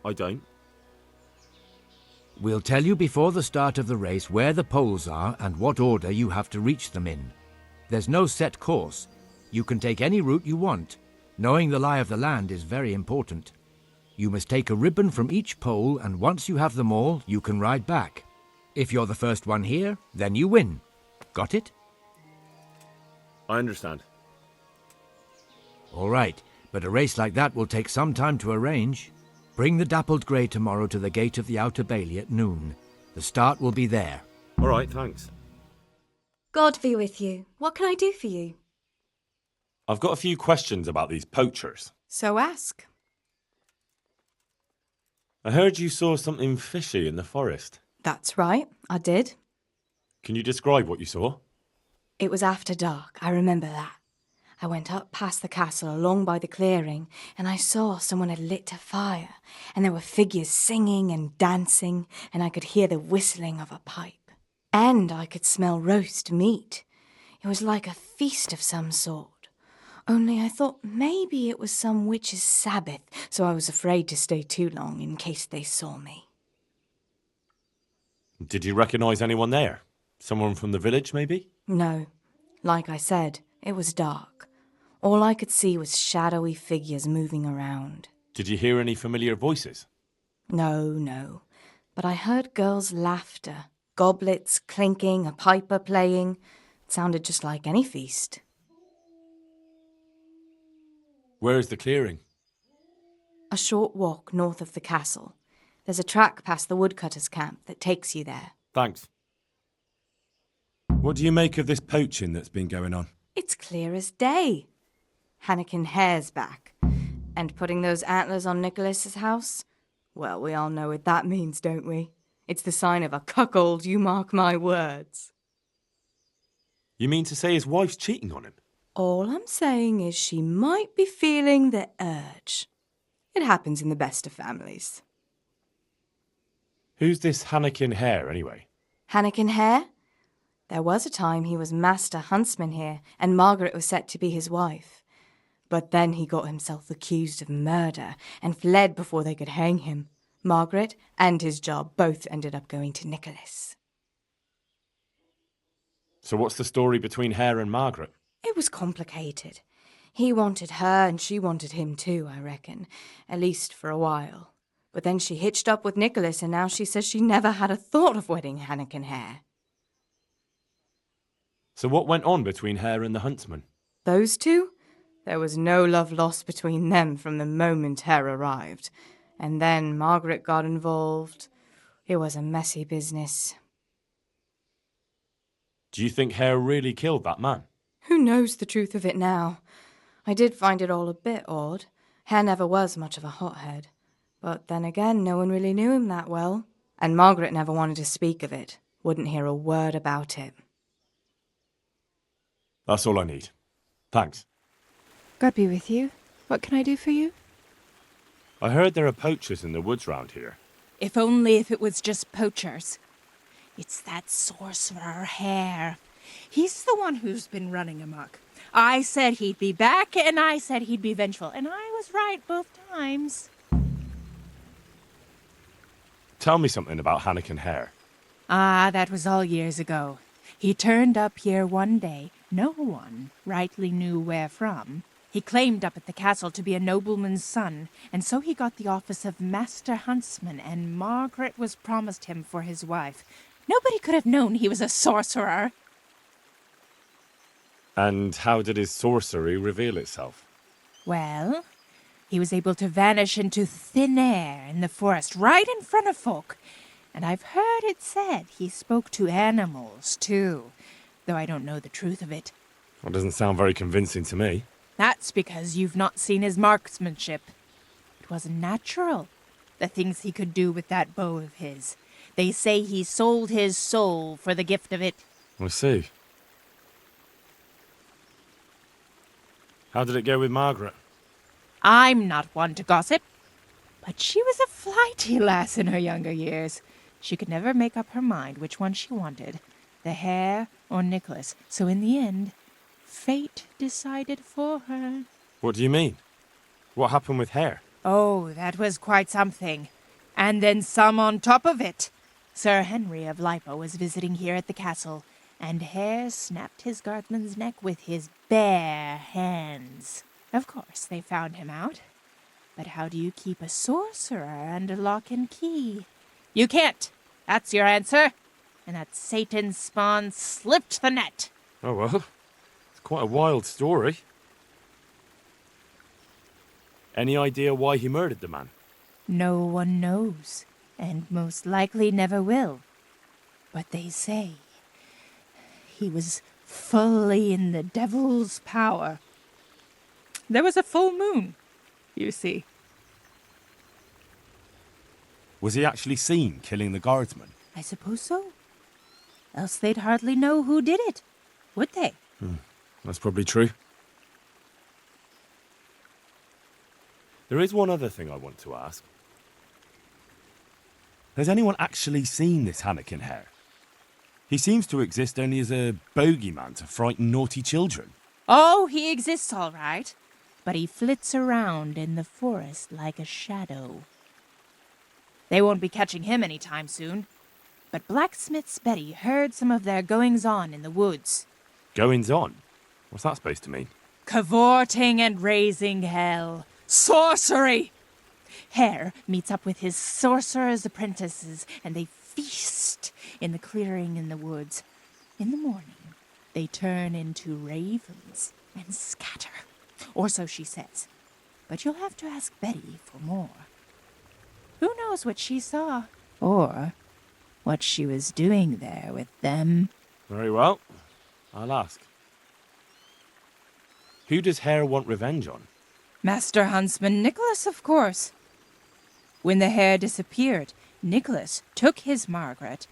Speaker 1: I don't.
Speaker 18: We'll tell you before the start of the race where the poles are and what order you have to reach them in. There's no set course. You can take any route you want. Knowing the lie of the land is very important. You must take a ribbon from each pole, and once you have them all, you can ride back. If you're the first one here, then you win. Got it?
Speaker 1: I understand.
Speaker 18: All right, but a race like that will take some time to arrange. Bring the dappled grey tomorrow to the gate of the Outer Bailey at noon. The start will be there.
Speaker 1: All right, thanks.
Speaker 19: God be with you. What can I do for you?
Speaker 1: I've got a few questions about these poachers.
Speaker 19: So ask.
Speaker 1: I heard you saw something fishy in the forest.
Speaker 19: That's right, I did.
Speaker 1: Can you describe what you saw?
Speaker 19: It was after dark, I remember that. I went up past the castle along by the clearing, and I saw someone had lit a fire, and there were figures singing and dancing, and I could hear the whistling of a pipe. And I could smell roast meat. It was like a feast of some sort. Only I thought maybe it was some witch's Sabbath, so I was afraid to stay too long in case they saw me.
Speaker 1: Did you recognise anyone there? Someone from the village, maybe?
Speaker 19: No. Like I said, it was dark. All I could see was shadowy figures moving around.
Speaker 1: Did you hear any familiar voices?
Speaker 19: No. But I heard girls' laughter, goblets clinking, a piper playing. It sounded just like any feast.
Speaker 1: Where's the clearing?
Speaker 19: A short walk north of the castle. There's a track past the woodcutter's camp that takes you there.
Speaker 1: Thanks. What do you make of this poaching that's been going on?
Speaker 19: It's clear as day. Hannikin Hare's back. And putting those antlers on Nicholas's house? Well, we all know what that means, don't we? It's the sign of a cuckold, you mark my words.
Speaker 1: You mean to say his wife's cheating on him?
Speaker 19: All I'm saying is she might be feeling the urge. It happens in the best of families.
Speaker 1: Who's this Hannikin Hare, anyway?
Speaker 19: Hannikin Hare? There was a time he was master huntsman here, and Margaret was set to be his wife. But then he got himself accused of murder and fled before they could hang him. Margaret and his job both ended up going to Nicholas.
Speaker 1: So what's the story between Hare and Margaret?
Speaker 19: It was complicated. He wanted her and she wanted him too, I reckon. At least for a while. But then she hitched up with Nicholas, and now she says she never had a thought of wedding Hannikin Hare.
Speaker 1: So what went on between Hare and the huntsman?
Speaker 19: Those two? There was no love lost between them from the moment Hare arrived. And then Margaret got involved. It was a messy business.
Speaker 1: Do you think Hare really killed that man?
Speaker 19: Who knows the truth of it now? I did find it all a bit odd. Hare never was much of a hothead. But then again, no one really knew him that well. And Margaret never wanted to speak of it. Wouldn't hear a word about it.
Speaker 1: That's all I need. Thanks.
Speaker 20: God be with you. What can I do for you?
Speaker 1: I heard there are poachers in the woods round here.
Speaker 21: If only if it was just poachers. It's that sorcerer Hare. He's the one who's been running amok. I said he'd be back, and I said he'd be vengeful, and I was right both times.
Speaker 1: Tell me something about Hannikin Hare.
Speaker 21: Ah, that was all years ago. He turned up here one day. No one rightly knew where from. He claimed up at the castle to be a nobleman's son, and so he got the office of Master Huntsman, and Margaret was promised him for his wife. Nobody could have known he was a sorcerer.
Speaker 1: And how did his sorcery reveal itself?
Speaker 21: Well, he was able to vanish into thin air in the forest right in front of folk. And I've heard it said he spoke to animals, too, though I don't know the truth of it.
Speaker 1: That doesn't sound very convincing to me.
Speaker 21: That's because you've not seen his marksmanship. It wasn't natural, the things he could do with that bow of his. They say he sold his soul for the gift of it.
Speaker 1: I see. How did it go with Margaret?
Speaker 21: I'm not one to gossip, but she was a flighty lass in her younger years. She could never make up her mind which one she wanted, the Hare or Nicholas. So in the end, fate decided for her.
Speaker 1: What do you mean? What happened with Hare?
Speaker 21: Oh, that was quite something. And then some on top of it. Sir Henry of Lipo was visiting here at the castle, and Hare snapped his guardsman's neck with his bare hands. Of course, they found him out. But how do you keep a sorcerer under lock and key? You can't. That's your answer. And that Satan's spawn slipped the net.
Speaker 1: Oh, well, it's quite a wild story. Any idea why he murdered the man?
Speaker 21: No one knows, and most likely never will. But they say he was fully in the devil's power. There was a full moon, you see.
Speaker 1: Was he actually seen killing the guardsman?
Speaker 21: I suppose so. Else they'd hardly know who did it, would they?
Speaker 1: That's probably true. There is one other thing I want to ask. Has anyone actually seen this Hannikin Hare? He seems to exist only as a bogeyman to frighten naughty children.
Speaker 21: Oh, he exists all right. But he flits around in the forest like a shadow. They won't be catching him any time soon. But Blacksmith's Betty heard some of their goings-on in the woods.
Speaker 1: Goings-on? What's that supposed to mean?
Speaker 21: Cavorting and raising hell. Sorcery! Hare meets up with his sorcerer's apprentices, and they feast in the clearing in the woods. In the morning, they turn into ravens and scatter. Or so she says. But you'll have to ask Betty for more. Who knows what she saw? Or what she was doing there with them?
Speaker 1: Very well. I'll ask. Who does Hare want revenge on?
Speaker 21: Master Huntsman Nicholas, of course. When the Hare disappeared, Nicholas took his Margaret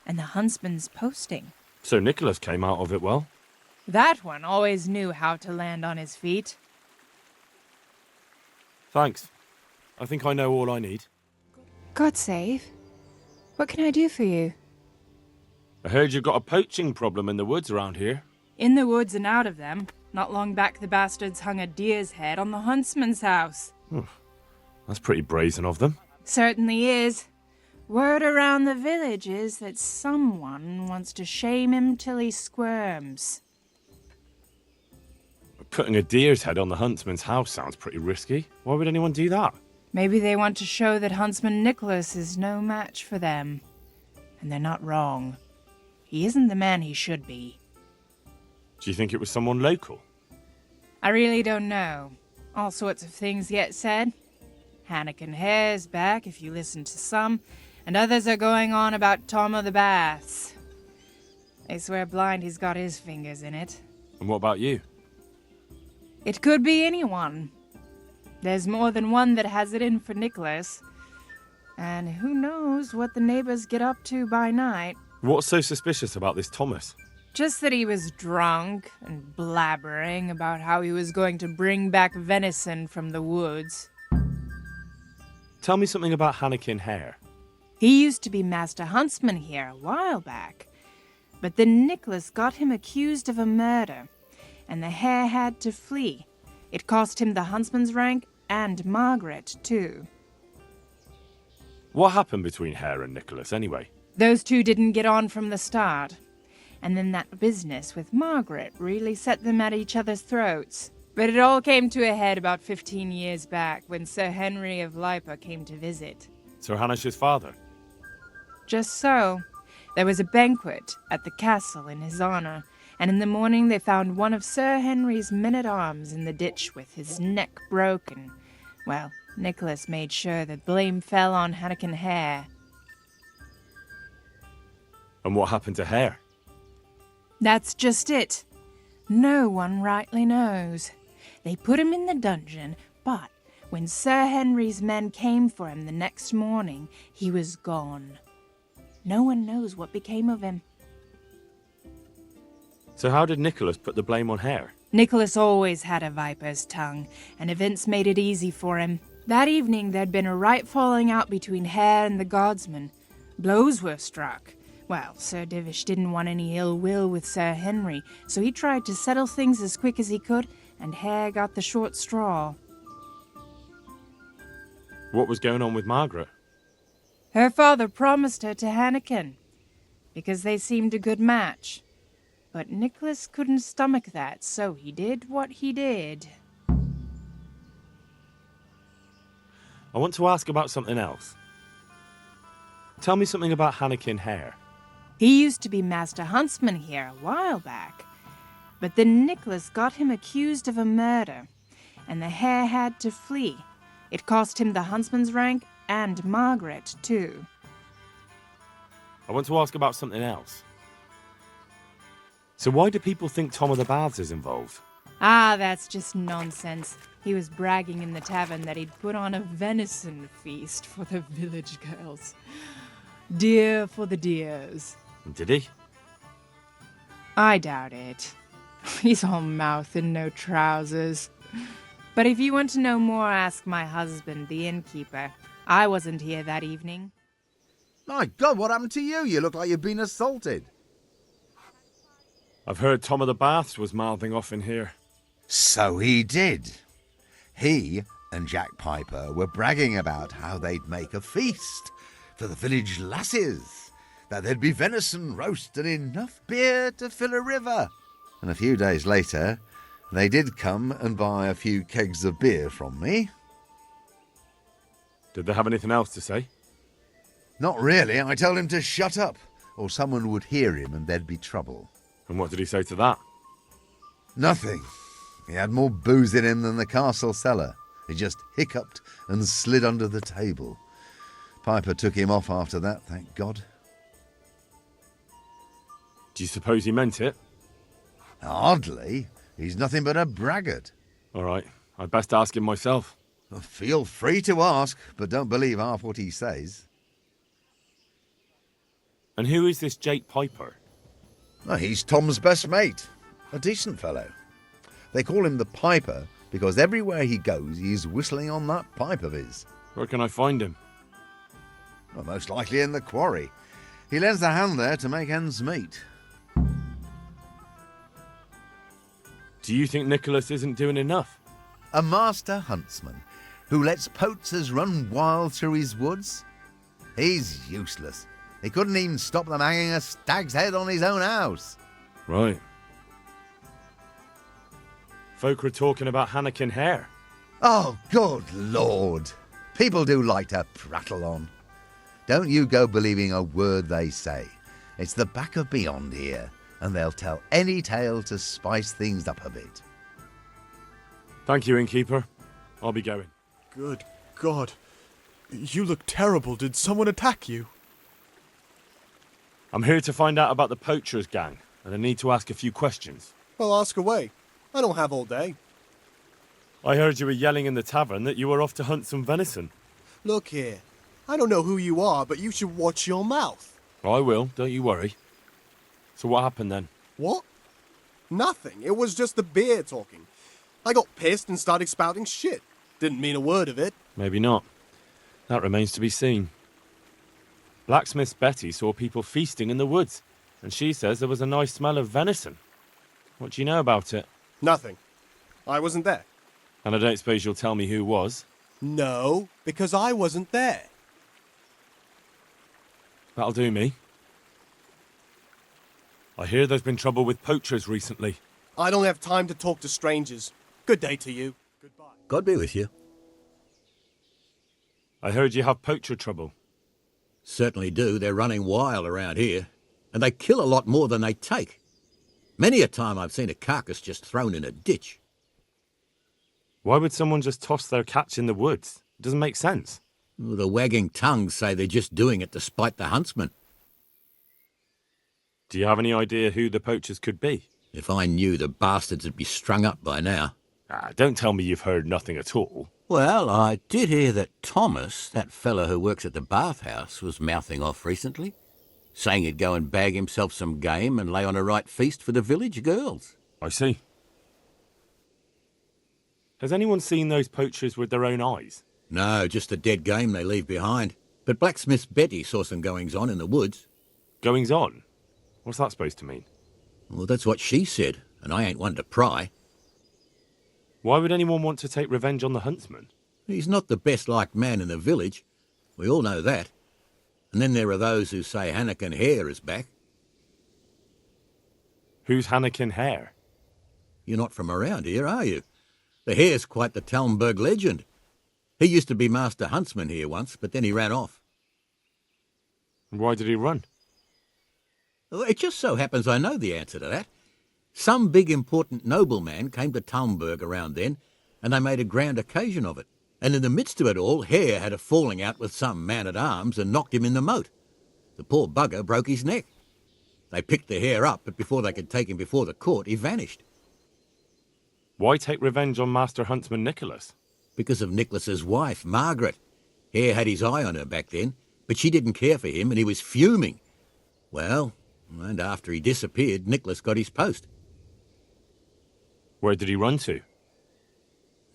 Speaker 21: and the huntsman's posting.
Speaker 1: So Nicholas came out of it well?
Speaker 21: That one always knew how to land on his feet.
Speaker 1: Thanks. I think I know all I need.
Speaker 20: God save. What can I do for you?
Speaker 1: I heard you've got a poaching problem in the woods around here.
Speaker 21: In the woods and out of them. Not long back the bastards hung a deer's head on the huntsman's house.
Speaker 1: That's pretty brazen of them.
Speaker 21: Certainly is. Word around the village is that someone wants to shame him till he squirms.
Speaker 1: Putting a deer's head on the huntsman's house sounds pretty risky. Why would anyone do that?
Speaker 21: Maybe they want to show that Huntsman Nicholas is no match for them. And they're not wrong. He isn't the man he should be.
Speaker 1: Do you think it was someone local?
Speaker 21: I really don't know. All sorts of things get said. Hannikin Hare's back, if you listen to some, and others are going on about Tom of the Baths. They swear blind he's got his fingers in it.
Speaker 1: And what about you?
Speaker 21: It could be anyone. There's more than one that has it in for Nicholas. And who knows what the neighbors get up to by night.
Speaker 1: What's so suspicious about this Thomas?
Speaker 21: Just that he was drunk and blabbering about how he was going to bring back venison from the woods.
Speaker 1: Tell me something about Hannikin Hare.
Speaker 21: He used to be master huntsman here a while back. But then Nicholas got him accused of a murder, and the hare had to flee. It cost him the huntsman's rank and Margaret, too.
Speaker 1: What happened between Hare and Nicholas, anyway?
Speaker 21: Those two didn't get on from the start. And then that business with Margaret really set them at each other's throats. But it all came to a head about 15 years back when Sir Henry of Lipa came to visit.
Speaker 1: Sir Hanish's father?
Speaker 21: Just so. There was a banquet at the castle in his honor, and in the morning they found one of Sir Henry's men-at-arms in the ditch with his neck broken. Well, Nicholas made sure the blame fell on Hannikin Hare.
Speaker 1: And what happened to Hare?
Speaker 21: That's just it. No one rightly knows. They put him in the dungeon, but when Sir Henry's men came for him the next morning, he was gone. No one knows what became of him.
Speaker 1: So how did Nicholas put the blame on Hare?
Speaker 21: Nicholas always had a viper's tongue, and events made it easy for him. That evening there'd been a right falling out between Hare and the guardsman. Blows were struck. Well, Sir Divish didn't want any ill will with Sir Henry, so he tried to settle things as quick as he could, and Hare got the short straw.
Speaker 1: What was going on with Margaret?
Speaker 21: Her father promised her to Hannikin, because they seemed a good match. But Nicholas couldn't stomach that, so he did what he did.
Speaker 1: I want to ask about something else. Tell me something about Hannikin Hare.
Speaker 21: He used to be master huntsman here a while back, but then Nicholas got him accused of a murder, and the hare had to flee. It cost him the huntsman's rank and Margaret, too.
Speaker 1: I want to ask about something else. So why do people think Tom of the Baths is involved?
Speaker 21: Ah, that's just nonsense. He was bragging in the tavern that he'd put on a venison feast for the village girls. Deer for the deers.
Speaker 1: Did he?
Speaker 21: I doubt it. He's all mouth and no trousers. But if you want to know more, ask my husband, the innkeeper. I wasn't here that evening.
Speaker 2: My God, what happened to you? You look like you've been assaulted.
Speaker 1: I've heard Tom of the Baths was mouthing off in here.
Speaker 22: So he did. He and Jack Piper were bragging about how they'd make a feast for the village lasses, that there'd be venison roast and enough beer to fill a river. And a few days later, they did come and buy a few kegs of beer from me.
Speaker 1: Did they have anything else to say?
Speaker 22: Not really. I told him to shut up, or someone would hear him and there'd be trouble.
Speaker 1: And what did he say to that?
Speaker 22: Nothing. He had more booze in him than the castle cellar. He just hiccuped and slid under the table. Piper took him off after that, thank God.
Speaker 1: Do you suppose he meant it?
Speaker 22: Hardly. He's nothing but a braggart.
Speaker 1: All right, I'd best ask him myself.
Speaker 22: Feel free to ask, but don't believe half what he says.
Speaker 1: And who is this Jake Piper?
Speaker 22: Oh, he's Tom's best mate. A decent fellow. They call him the Piper because everywhere he goes he's whistling on that pipe of his.
Speaker 1: Where can I find him?
Speaker 22: Well, most likely in the quarry. He lends a hand there to make ends meet.
Speaker 1: Do you think Nicholas isn't doing enough?
Speaker 22: A master huntsman who lets poachers run wild through his woods? He's useless. He couldn't even stop them hanging a stag's head on his own house.
Speaker 1: Right. Folk were talking about Hannikin Hare.
Speaker 22: Oh, good Lord. People do like to prattle on. Don't you go believing a word they say. It's the back of beyond here, and they'll tell any tale to spice things up a bit.
Speaker 1: Thank you, innkeeper. I'll be going.
Speaker 4: Good God. You look terrible. Did someone attack you?
Speaker 1: I'm here to find out about the poachers gang, and I need to ask a few questions.
Speaker 4: Well, ask away. I don't have all day.
Speaker 1: I heard you were yelling in the tavern that you were off to hunt some venison.
Speaker 4: Look here. I don't know who you are, but you should watch your mouth.
Speaker 1: I will, don't you worry. So what happened then?
Speaker 4: What? Nothing. It was just the beer talking. I got pissed and started spouting shit. Didn't mean a word of it.
Speaker 1: Maybe not. That remains to be seen. Blacksmith Betty saw people feasting in the woods, and she says there was a nice smell of venison. What do you know about it?
Speaker 4: Nothing. I wasn't there.
Speaker 1: And I don't suppose you'll tell me who was?
Speaker 4: No, because I wasn't there.
Speaker 1: That'll do me. I hear there's been trouble with poachers recently.
Speaker 4: I don't have time to talk to strangers. Good day to you. Goodbye.
Speaker 6: God be with you.
Speaker 1: I heard you have poacher trouble.
Speaker 6: Certainly do. They're running wild around here. And they kill a lot more than they take. Many a time I've seen a carcass just thrown in a ditch.
Speaker 1: Why would someone just toss their catch in the woods? It doesn't make sense.
Speaker 6: Well, the wagging tongues say they're just doing it to spite the huntsman.
Speaker 1: Do you have any idea who the poachers could be?
Speaker 6: If I knew, the bastards would be strung up by now.
Speaker 1: Don't tell me you've heard nothing at all.
Speaker 6: Well, I did hear that Thomas, that fellow who works at the bathhouse, was mouthing off recently, saying he'd go and bag himself some game and lay on a right feast for the village girls.
Speaker 1: I see. Has anyone seen those poachers with their own eyes?
Speaker 6: No, just the dead game they leave behind. But Blacksmith Betty saw some goings-on in the woods.
Speaker 1: Goings-on? What's that supposed to mean?
Speaker 6: Well, that's what she said, and I ain't one to pry.
Speaker 1: Why would anyone want to take revenge on the huntsman?
Speaker 6: He's not the best-liked man in the village. We all know that. And then there are those who say Hannikin Hare is back.
Speaker 1: Who's Hannikin Hare?
Speaker 6: You're not from around here, are you? The Hare's quite the Talmberg legend. He used to be Master Huntsman here once, but then he ran off.
Speaker 1: Why did he run?
Speaker 6: Well, it just so happens I know the answer to that. Some big important nobleman came to Talmberg around then, and they made a grand occasion of it. And in the midst of it all, Hare had a falling out with some man-at-arms and knocked him in the moat. The poor bugger broke his neck. They picked the Hare up, but before they could take him before the court, he vanished.
Speaker 1: Why take revenge on Master Huntsman Nicholas?
Speaker 6: Because of Nicholas's wife, Margaret. Hare had his eye on her back then, but she didn't care for him and he was fuming. Well, and after he disappeared, Nicholas got his post.
Speaker 1: Where did he run to?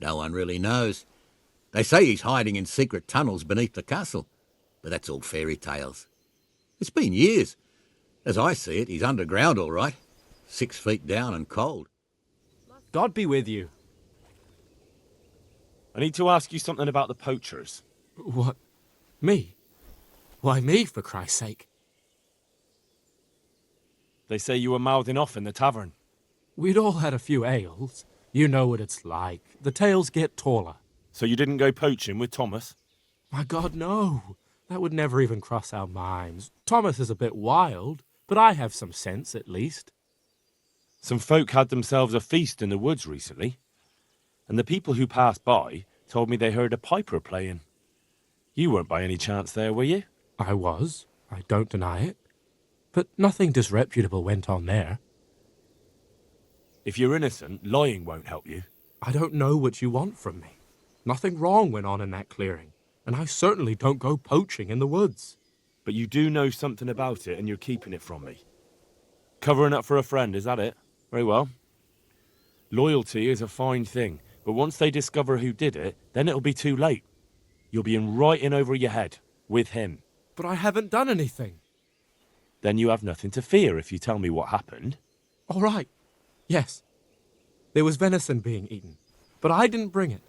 Speaker 6: No one really knows. They say he's hiding in secret tunnels beneath the castle, but that's all fairy tales. It's been years. As I see it, he's underground all right, 6 feet down and cold.
Speaker 14: God be with you.
Speaker 1: I need to ask you something about the poachers.
Speaker 23: What? Me? Why me, for Christ's sake?
Speaker 1: They say you were mouthing off in the tavern.
Speaker 23: We'd all had a few ales. You know what it's like. The tales get taller.
Speaker 1: So you didn't go poaching with Thomas?
Speaker 23: My God, no. That would never even cross our minds. Thomas is a bit wild, but I have some sense, at least.
Speaker 1: Some folk had themselves a feast in the woods recently, and the people who passed by told me they heard a piper playing. You weren't by any chance there, were you?
Speaker 23: I was. I don't deny it. But nothing disreputable went on there.
Speaker 1: If you're innocent, lying won't help you.
Speaker 23: I don't know what you want from me. Nothing wrong went on in that clearing, and I certainly don't go poaching in the woods.
Speaker 1: But you do know something about it, and you're keeping it from me. Covering up for a friend, is that it? Very well. Loyalty is a fine thing, but once they discover who did it, then it'll be too late. You'll be right in over your head, with him.
Speaker 23: But I haven't done anything.
Speaker 1: Then you have nothing to fear if you tell me what happened.
Speaker 23: All right. Yes. There was venison being eaten, but I didn't bring it.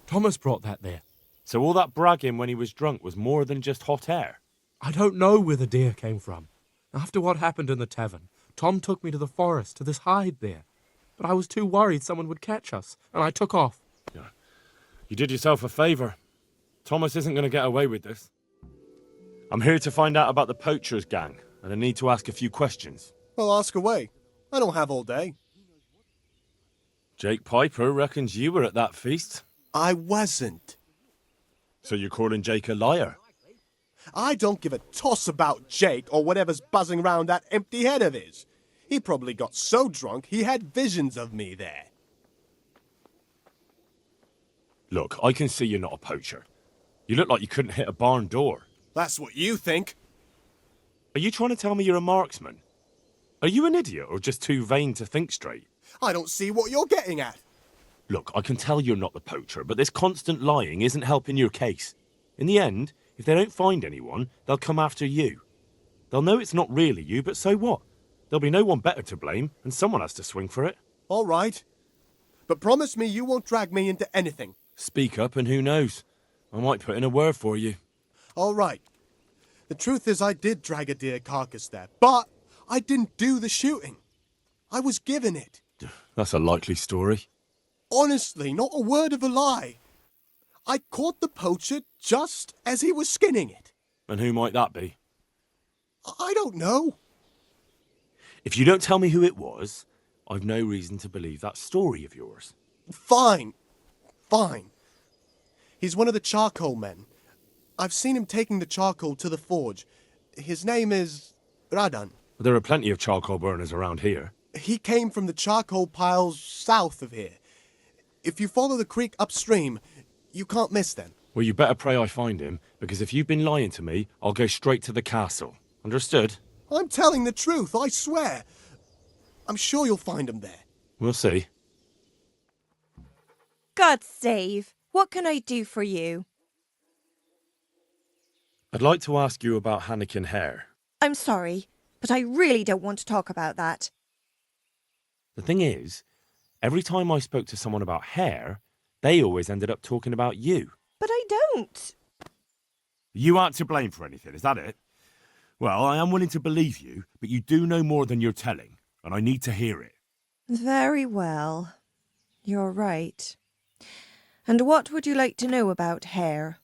Speaker 23: Thomas brought that there.
Speaker 1: So all that bragging when he was drunk was more than just hot air?
Speaker 23: I don't know where the deer came from. After what happened in the tavern, Tom took me to the forest to this hide there. But I was too worried someone would catch us, and I took off.
Speaker 1: Yeah. You did yourself a favour. Thomas isn't going to get away with this. I'm here to find out about the poachers gang, and I need to ask a few questions.
Speaker 4: Well, ask away. I don't have all day.
Speaker 1: Jake Piper reckons you were at that feast.
Speaker 4: I wasn't.
Speaker 1: So you're calling Jake a liar?
Speaker 4: I don't give a toss about Jake or whatever's buzzing round that empty head of his. He probably got so drunk he had visions of me there.
Speaker 1: Look, I can see you're not a poacher. You look like you couldn't hit a barn door.
Speaker 4: That's what you think.
Speaker 1: Are you trying to tell me you're a marksman? Are you an idiot or just too vain to think straight?
Speaker 4: I don't see what you're getting at.
Speaker 1: Look, I can tell you're not the poacher, but this constant lying isn't helping your case. In the end, if they don't find anyone, they'll come after you. They'll know it's not really you, but so what? There'll be no one better to blame, and someone has to swing for it.
Speaker 4: All right. But promise me you won't drag me into anything.
Speaker 1: Speak up and who knows? I might put in a word for you.
Speaker 4: All right. The truth is I did drag a deer carcass there, but I didn't do the shooting. I was given it.
Speaker 1: That's a likely story.
Speaker 4: Honestly, not a word of a lie. I caught the poacher just as he was skinning it.
Speaker 1: And who might that be?
Speaker 4: I don't know.
Speaker 1: If you don't tell me who it was, I've no reason to believe that story of yours.
Speaker 4: Fine. Fine. He's one of the charcoal men. I've seen him taking the charcoal to the forge. His name is Radan.
Speaker 1: There are plenty of charcoal burners around here.
Speaker 4: He came from the charcoal piles south of here. If you follow the creek upstream, you can't miss them.
Speaker 1: Well, you better pray I find him, because if you've been lying to me, I'll go straight to the castle. Understood?
Speaker 4: I'm telling the truth, I swear. I'm sure you'll find him there.
Speaker 1: We'll see.
Speaker 3: God save. What can I do for you?
Speaker 1: I'd like to ask you about Hannikin Hare.
Speaker 3: I'm sorry, but I really don't want to talk about that.
Speaker 1: The thing is, every time I spoke to someone about Hare, they always ended up talking about you.
Speaker 3: But I don't.
Speaker 1: You aren't to blame for anything, is that it? Well, I am willing to believe you, but you do know more than you're telling, and I need to hear it.
Speaker 3: Very well. You're right. And what would you like to know about Hare?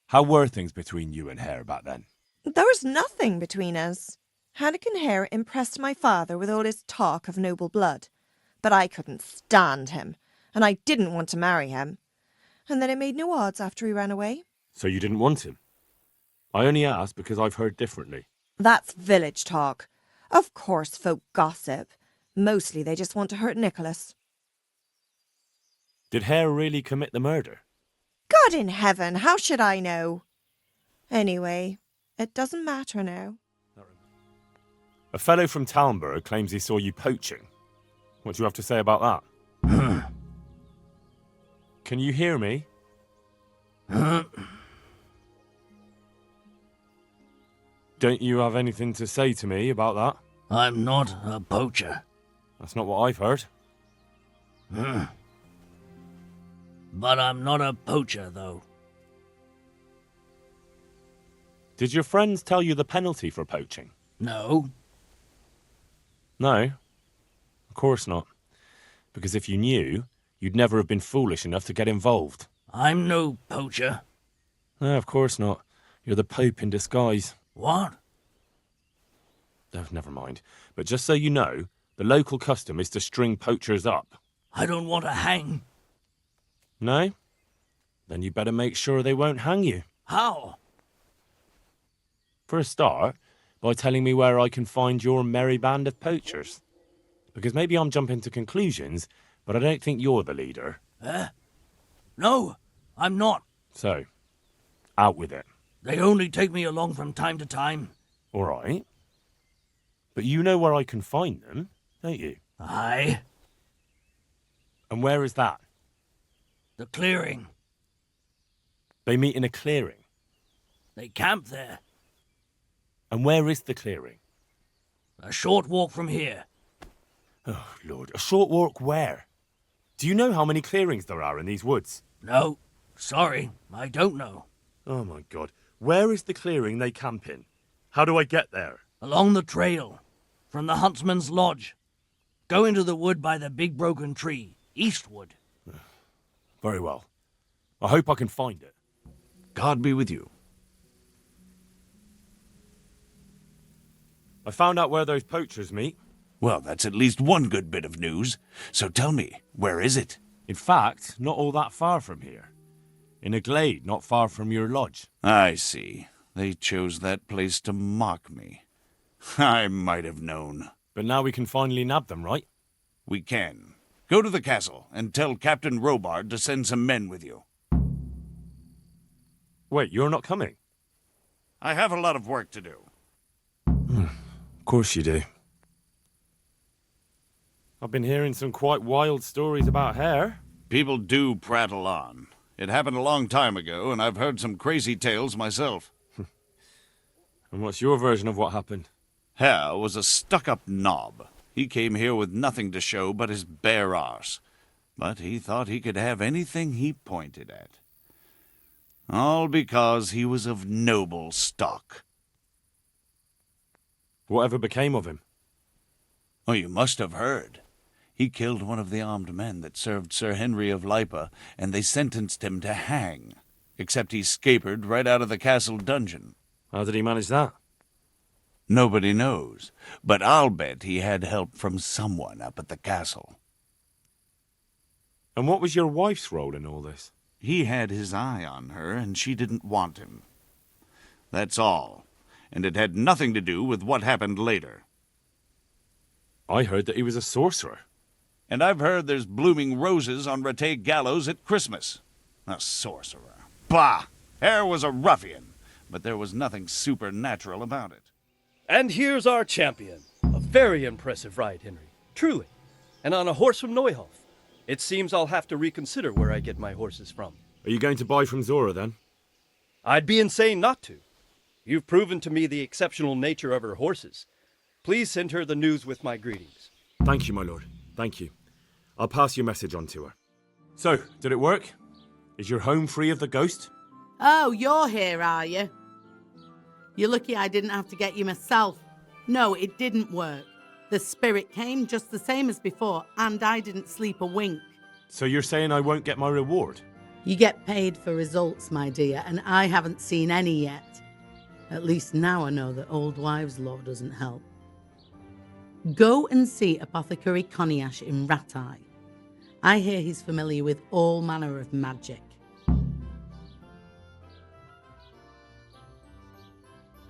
Speaker 1: How were things between you and Hare back then?
Speaker 3: There was nothing between us. Hannikin Hare impressed my father with all his talk of noble blood, but I couldn't stand him, and I didn't want to marry him. And then it made no odds after he ran away.
Speaker 1: So you didn't want him? I only asked because I've heard differently.
Speaker 3: That's village talk. Of course folk gossip. Mostly they just want to hurt Nicholas.
Speaker 1: Did Hare really commit the murder?
Speaker 3: God in heaven, how should I know? Anyway, it doesn't matter now.
Speaker 1: A fellow from Talmberg claims he saw you poaching. What do you have to say about that? Can you hear me? Don't you have anything to say to me about that?
Speaker 7: I'm not a poacher.
Speaker 1: That's not what I've heard.
Speaker 7: But I'm not a poacher, though.
Speaker 1: Did your friends tell you the penalty for poaching?
Speaker 7: No.
Speaker 1: No? Of course not. Because if you knew, you'd never have been foolish enough to get involved.
Speaker 7: I'm no poacher.
Speaker 1: No, of course not. You're the Pope in disguise.
Speaker 7: What?
Speaker 1: Oh, never mind. But just so you know, the local custom is to string poachers up.
Speaker 7: I don't want to hang.
Speaker 1: No? Then you better make sure they won't hang you.
Speaker 7: How?
Speaker 1: For a start, by telling me where I can find your merry band of poachers. Because maybe I'm jumping to conclusions, but I don't think you're the leader.
Speaker 7: No, I'm not.
Speaker 1: So, out with it.
Speaker 7: They only take me along from time to time.
Speaker 1: All right. But you know where I can find them, don't you?
Speaker 7: Aye.
Speaker 1: And where is that?
Speaker 7: The clearing.
Speaker 1: They meet in a clearing.
Speaker 7: They camp there.
Speaker 1: And where is the clearing?
Speaker 7: A short walk from here.
Speaker 1: Oh, Lord. A short walk where? Do you know how many clearings there are in these woods?
Speaker 7: No. Sorry, I don't know.
Speaker 1: Oh, my God. Where is the clearing they camp in? How do I get there?
Speaker 7: Along the trail. From the huntsman's lodge. Go into the wood by the big broken tree. Eastward.
Speaker 1: Very well. I hope I can find it.
Speaker 11: God be with you.
Speaker 1: I found out where those poachers meet.
Speaker 11: Well, that's at least one good bit of news. So tell me, where is it?
Speaker 1: In fact, not all that far from here. In a glade not far from your lodge.
Speaker 11: I see. They chose that place to mock me. I might have known.
Speaker 1: But now we can finally nab them, right?
Speaker 11: We can. Go to the castle and tell Captain Robard to send some men with you.
Speaker 1: Wait, you're not coming?
Speaker 11: I have a lot of work to do.
Speaker 1: Of course you do. I've been hearing some quite wild stories about Hare.
Speaker 11: People do prattle on. It happened a long time ago, and I've heard some crazy tales myself.
Speaker 1: And what's your version of what happened?
Speaker 11: Hare was a stuck-up knob. He came here with nothing to show but his bare arse. But he thought he could have anything he pointed at. All because he was of noble stock.
Speaker 1: Whatever became of him?
Speaker 11: Oh, you must have heard. He killed one of the armed men that served Sir Henry of Lipa, and they sentenced him to hang. Except he scapered right out of the castle dungeon.
Speaker 1: How did he manage that?
Speaker 11: Nobody knows, but I'll bet he had help from someone up at the castle.
Speaker 1: And what was your wife's role in all this?
Speaker 11: He had his eye on her, and she didn't want him. That's all. And it had nothing to do with what happened later.
Speaker 1: I heard that he was a sorcerer.
Speaker 11: And I've heard there's blooming roses on Rattay Gallows at Christmas. A sorcerer. Bah! Hare was a ruffian, but there was nothing supernatural about it.
Speaker 17: And here's our champion. A very impressive ride, Henry. Truly. And on a horse from Neuhof. It seems I'll have to reconsider where I get my horses from.
Speaker 1: Are you going to buy from Zora, then?
Speaker 17: I'd be insane not to. You've proven to me the exceptional nature of her horses. Please send her the news with my greetings.
Speaker 1: Thank you, my lord. Thank you. I'll pass your message on to her. So, did it work? Is your home free of the ghost?
Speaker 9: Oh, you're here, are you? You're lucky I didn't have to get you myself. No, it didn't work. The spirit came just the same as before, and I didn't sleep a wink.
Speaker 1: So you're saying I won't get my reward?
Speaker 9: You get paid for results, my dear, and I haven't seen any yet. At least now I know that old wives' law doesn't help. Go and see Apothecary Coniash in Rattay. I hear he's familiar with all manner of magic.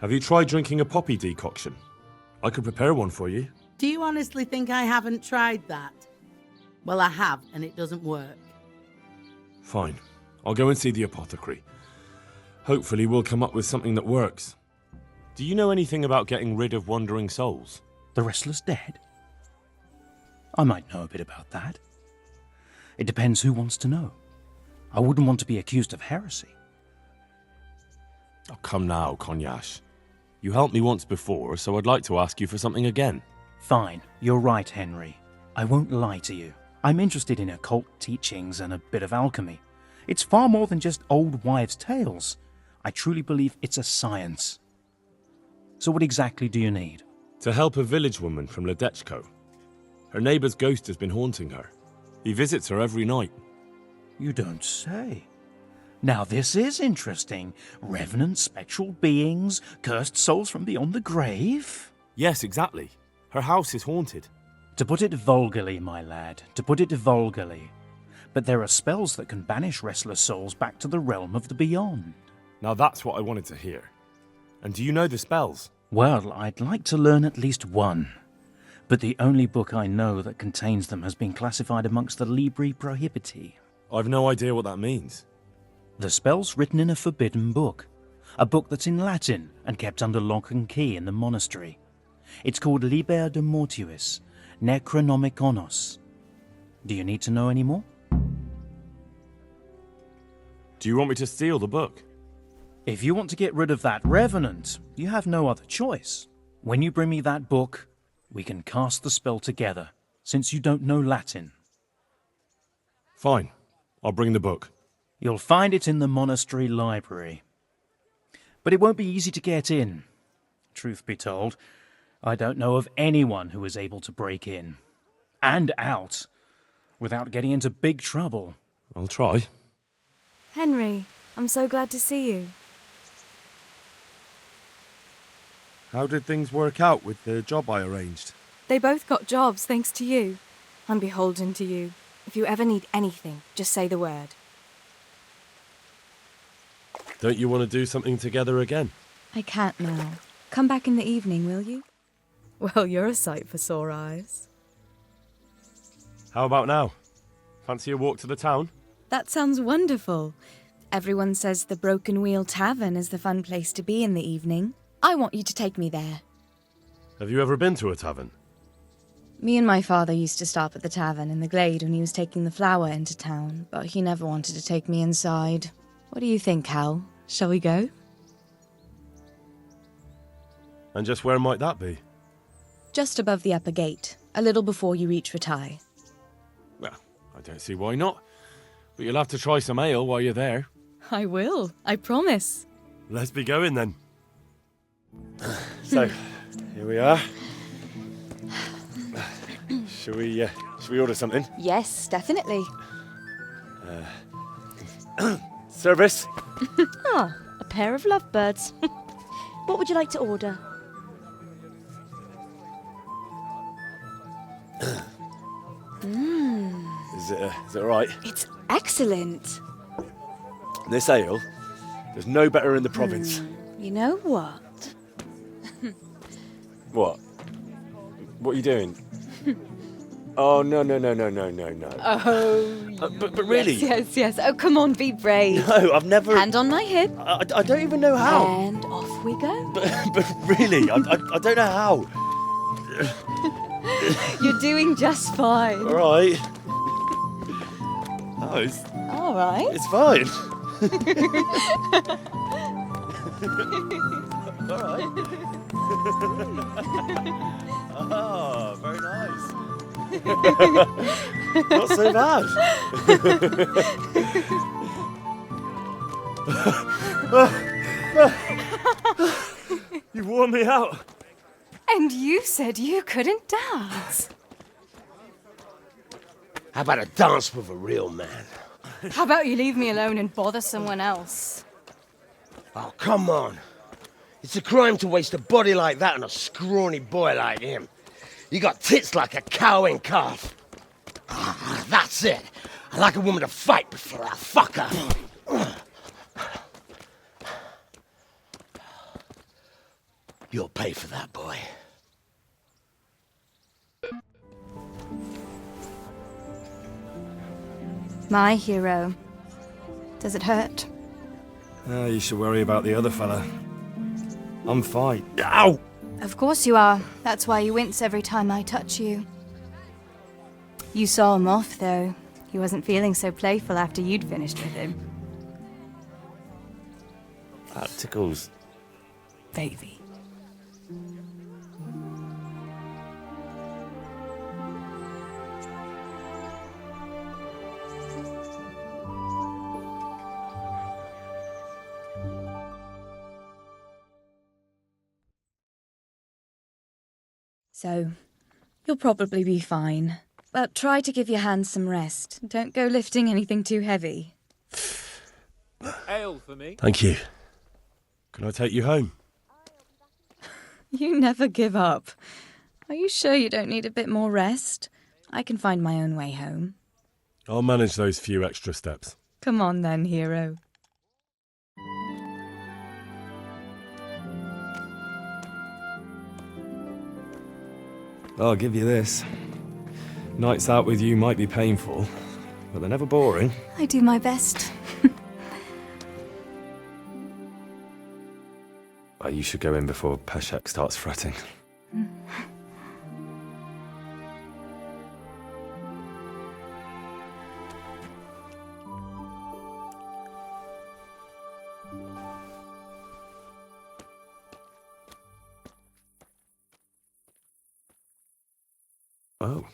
Speaker 1: Have you tried drinking a poppy decoction? I could prepare one for you.
Speaker 9: Do you honestly think I haven't tried that? Well, I have, and it doesn't work.
Speaker 1: Fine. I'll go and see the apothecary. Hopefully we'll come up with something that works. Do you know anything about getting rid of wandering souls?
Speaker 10: The restless dead? I might know a bit about that. It depends who wants to know. I wouldn't want to be accused of heresy.
Speaker 1: Oh, come now, Cognash. You helped me once before, so I'd like to ask you for something again.
Speaker 10: Fine, you're right, Henry. I won't lie to you. I'm interested in occult teachings and a bit of alchemy. It's far more than just old wives' tales. I truly believe it's a science. So what exactly do you need?
Speaker 1: To help a village woman from Ledechko. Her neighbour's ghost has been haunting her. He visits her every night.
Speaker 10: You don't say. Now this is interesting. Revenant spectral beings, cursed souls from beyond the grave?
Speaker 1: Yes, exactly. Her house is haunted.
Speaker 10: To put it vulgarly, my lad, to put it vulgarly. But there are spells that can banish restless souls back to the realm of the beyond.
Speaker 1: Now that's what I wanted to hear. And do you know the spells?
Speaker 10: Well, I'd like to learn at least one. But the only book I know that contains them has been classified amongst the Libri Prohibiti.
Speaker 1: I've no idea what that means.
Speaker 10: The spell's written in a forbidden book. A book that's in Latin and kept under lock and key in the monastery. It's called Liber de Mortuis, Necronomiconos. Do you need to know any more?
Speaker 1: Do you want me to steal the book?
Speaker 10: If you want to get rid of that revenant, you have no other choice. When you bring me that book, we can cast the spell together, since you don't know Latin.
Speaker 1: Fine. I'll bring the book.
Speaker 10: You'll find it in the monastery library. But it won't be easy to get in. Truth be told, I don't know of anyone who is able to break in and out without getting into big trouble.
Speaker 1: I'll try.
Speaker 12: Henry, I'm so glad to see you.
Speaker 1: How did things work out with the job I arranged?
Speaker 19: They both got jobs thanks to you. I'm beholden to you. If you ever need anything, just say the word.
Speaker 1: Don't you want to do something together again?
Speaker 19: I can't now. Come back in the evening, will you? Well, you're a sight for sore eyes.
Speaker 1: How about now? Fancy a walk to the town?
Speaker 19: That sounds wonderful. Everyone says the Broken Wheel Tavern is the fun place to be in the evening. I want you to take me there.
Speaker 1: Have you ever been to a tavern?
Speaker 19: Me and my father used to stop at the tavern in the glade when he was taking the flour into town, but he never wanted to take me inside. What do you think, Hal? Shall we go?
Speaker 1: And just where might that be?
Speaker 19: Just above the upper gate, a little before you reach Ratai.
Speaker 1: Well, I don't see why not. But you'll have to try some ale while you're there.
Speaker 19: I will, I promise.
Speaker 1: Let's be going then. So, here we are. Shall we order something?
Speaker 19: Yes, definitely.
Speaker 1: Service?
Speaker 13: Ah, a pair of lovebirds. What would you like to order?
Speaker 1: Is it all right?
Speaker 19: It's excellent.
Speaker 1: This ale, there's no better in the province.
Speaker 19: You know what?
Speaker 1: What? What are you doing? Oh, no.
Speaker 19: Oh,
Speaker 1: but really?
Speaker 19: Yes. Oh, come on, be brave.
Speaker 1: No, I've never...
Speaker 19: Hand on my hip.
Speaker 1: I don't even know how.
Speaker 19: And off we go.
Speaker 1: But really, I don't know how.
Speaker 19: You're doing just fine.
Speaker 1: All right. Oh, it's
Speaker 19: All right.
Speaker 1: fine. All right. Oh, very nice. Not so bad. You've worn me out.
Speaker 19: And you said you couldn't dance.
Speaker 8: How about a dance with a real man?
Speaker 19: How about you leave me alone and bother someone else?
Speaker 8: Oh, come on. It's a crime to waste a body like that on a scrawny boy like him. You got tits like a cow in calf. Ah, that's it. I like a woman to fight before I fuck her. You'll pay for that, boy.
Speaker 19: My hero. Does it hurt?
Speaker 1: You should worry about the other fella. I'm fine. Ow!
Speaker 19: Of course you are. That's why you wince every time I touch you. You saw him off, though. He wasn't feeling so playful after you'd finished with him.
Speaker 1: That tickles.
Speaker 19: Baby. So, you'll probably be fine. But try to give your hands some rest. Don't go lifting anything too heavy.
Speaker 23: Ale for me.
Speaker 1: Thank you. Can I take you home?
Speaker 19: You never give up. Are you sure you don't need a bit more rest? I can find my own way home.
Speaker 1: I'll manage those few extra steps.
Speaker 19: Come on then, hero.
Speaker 1: I'll give you this. Nights out with you might be painful, but they're never boring.
Speaker 19: I do my best.
Speaker 1: Well, you should go in before Peshek starts fretting. Oh.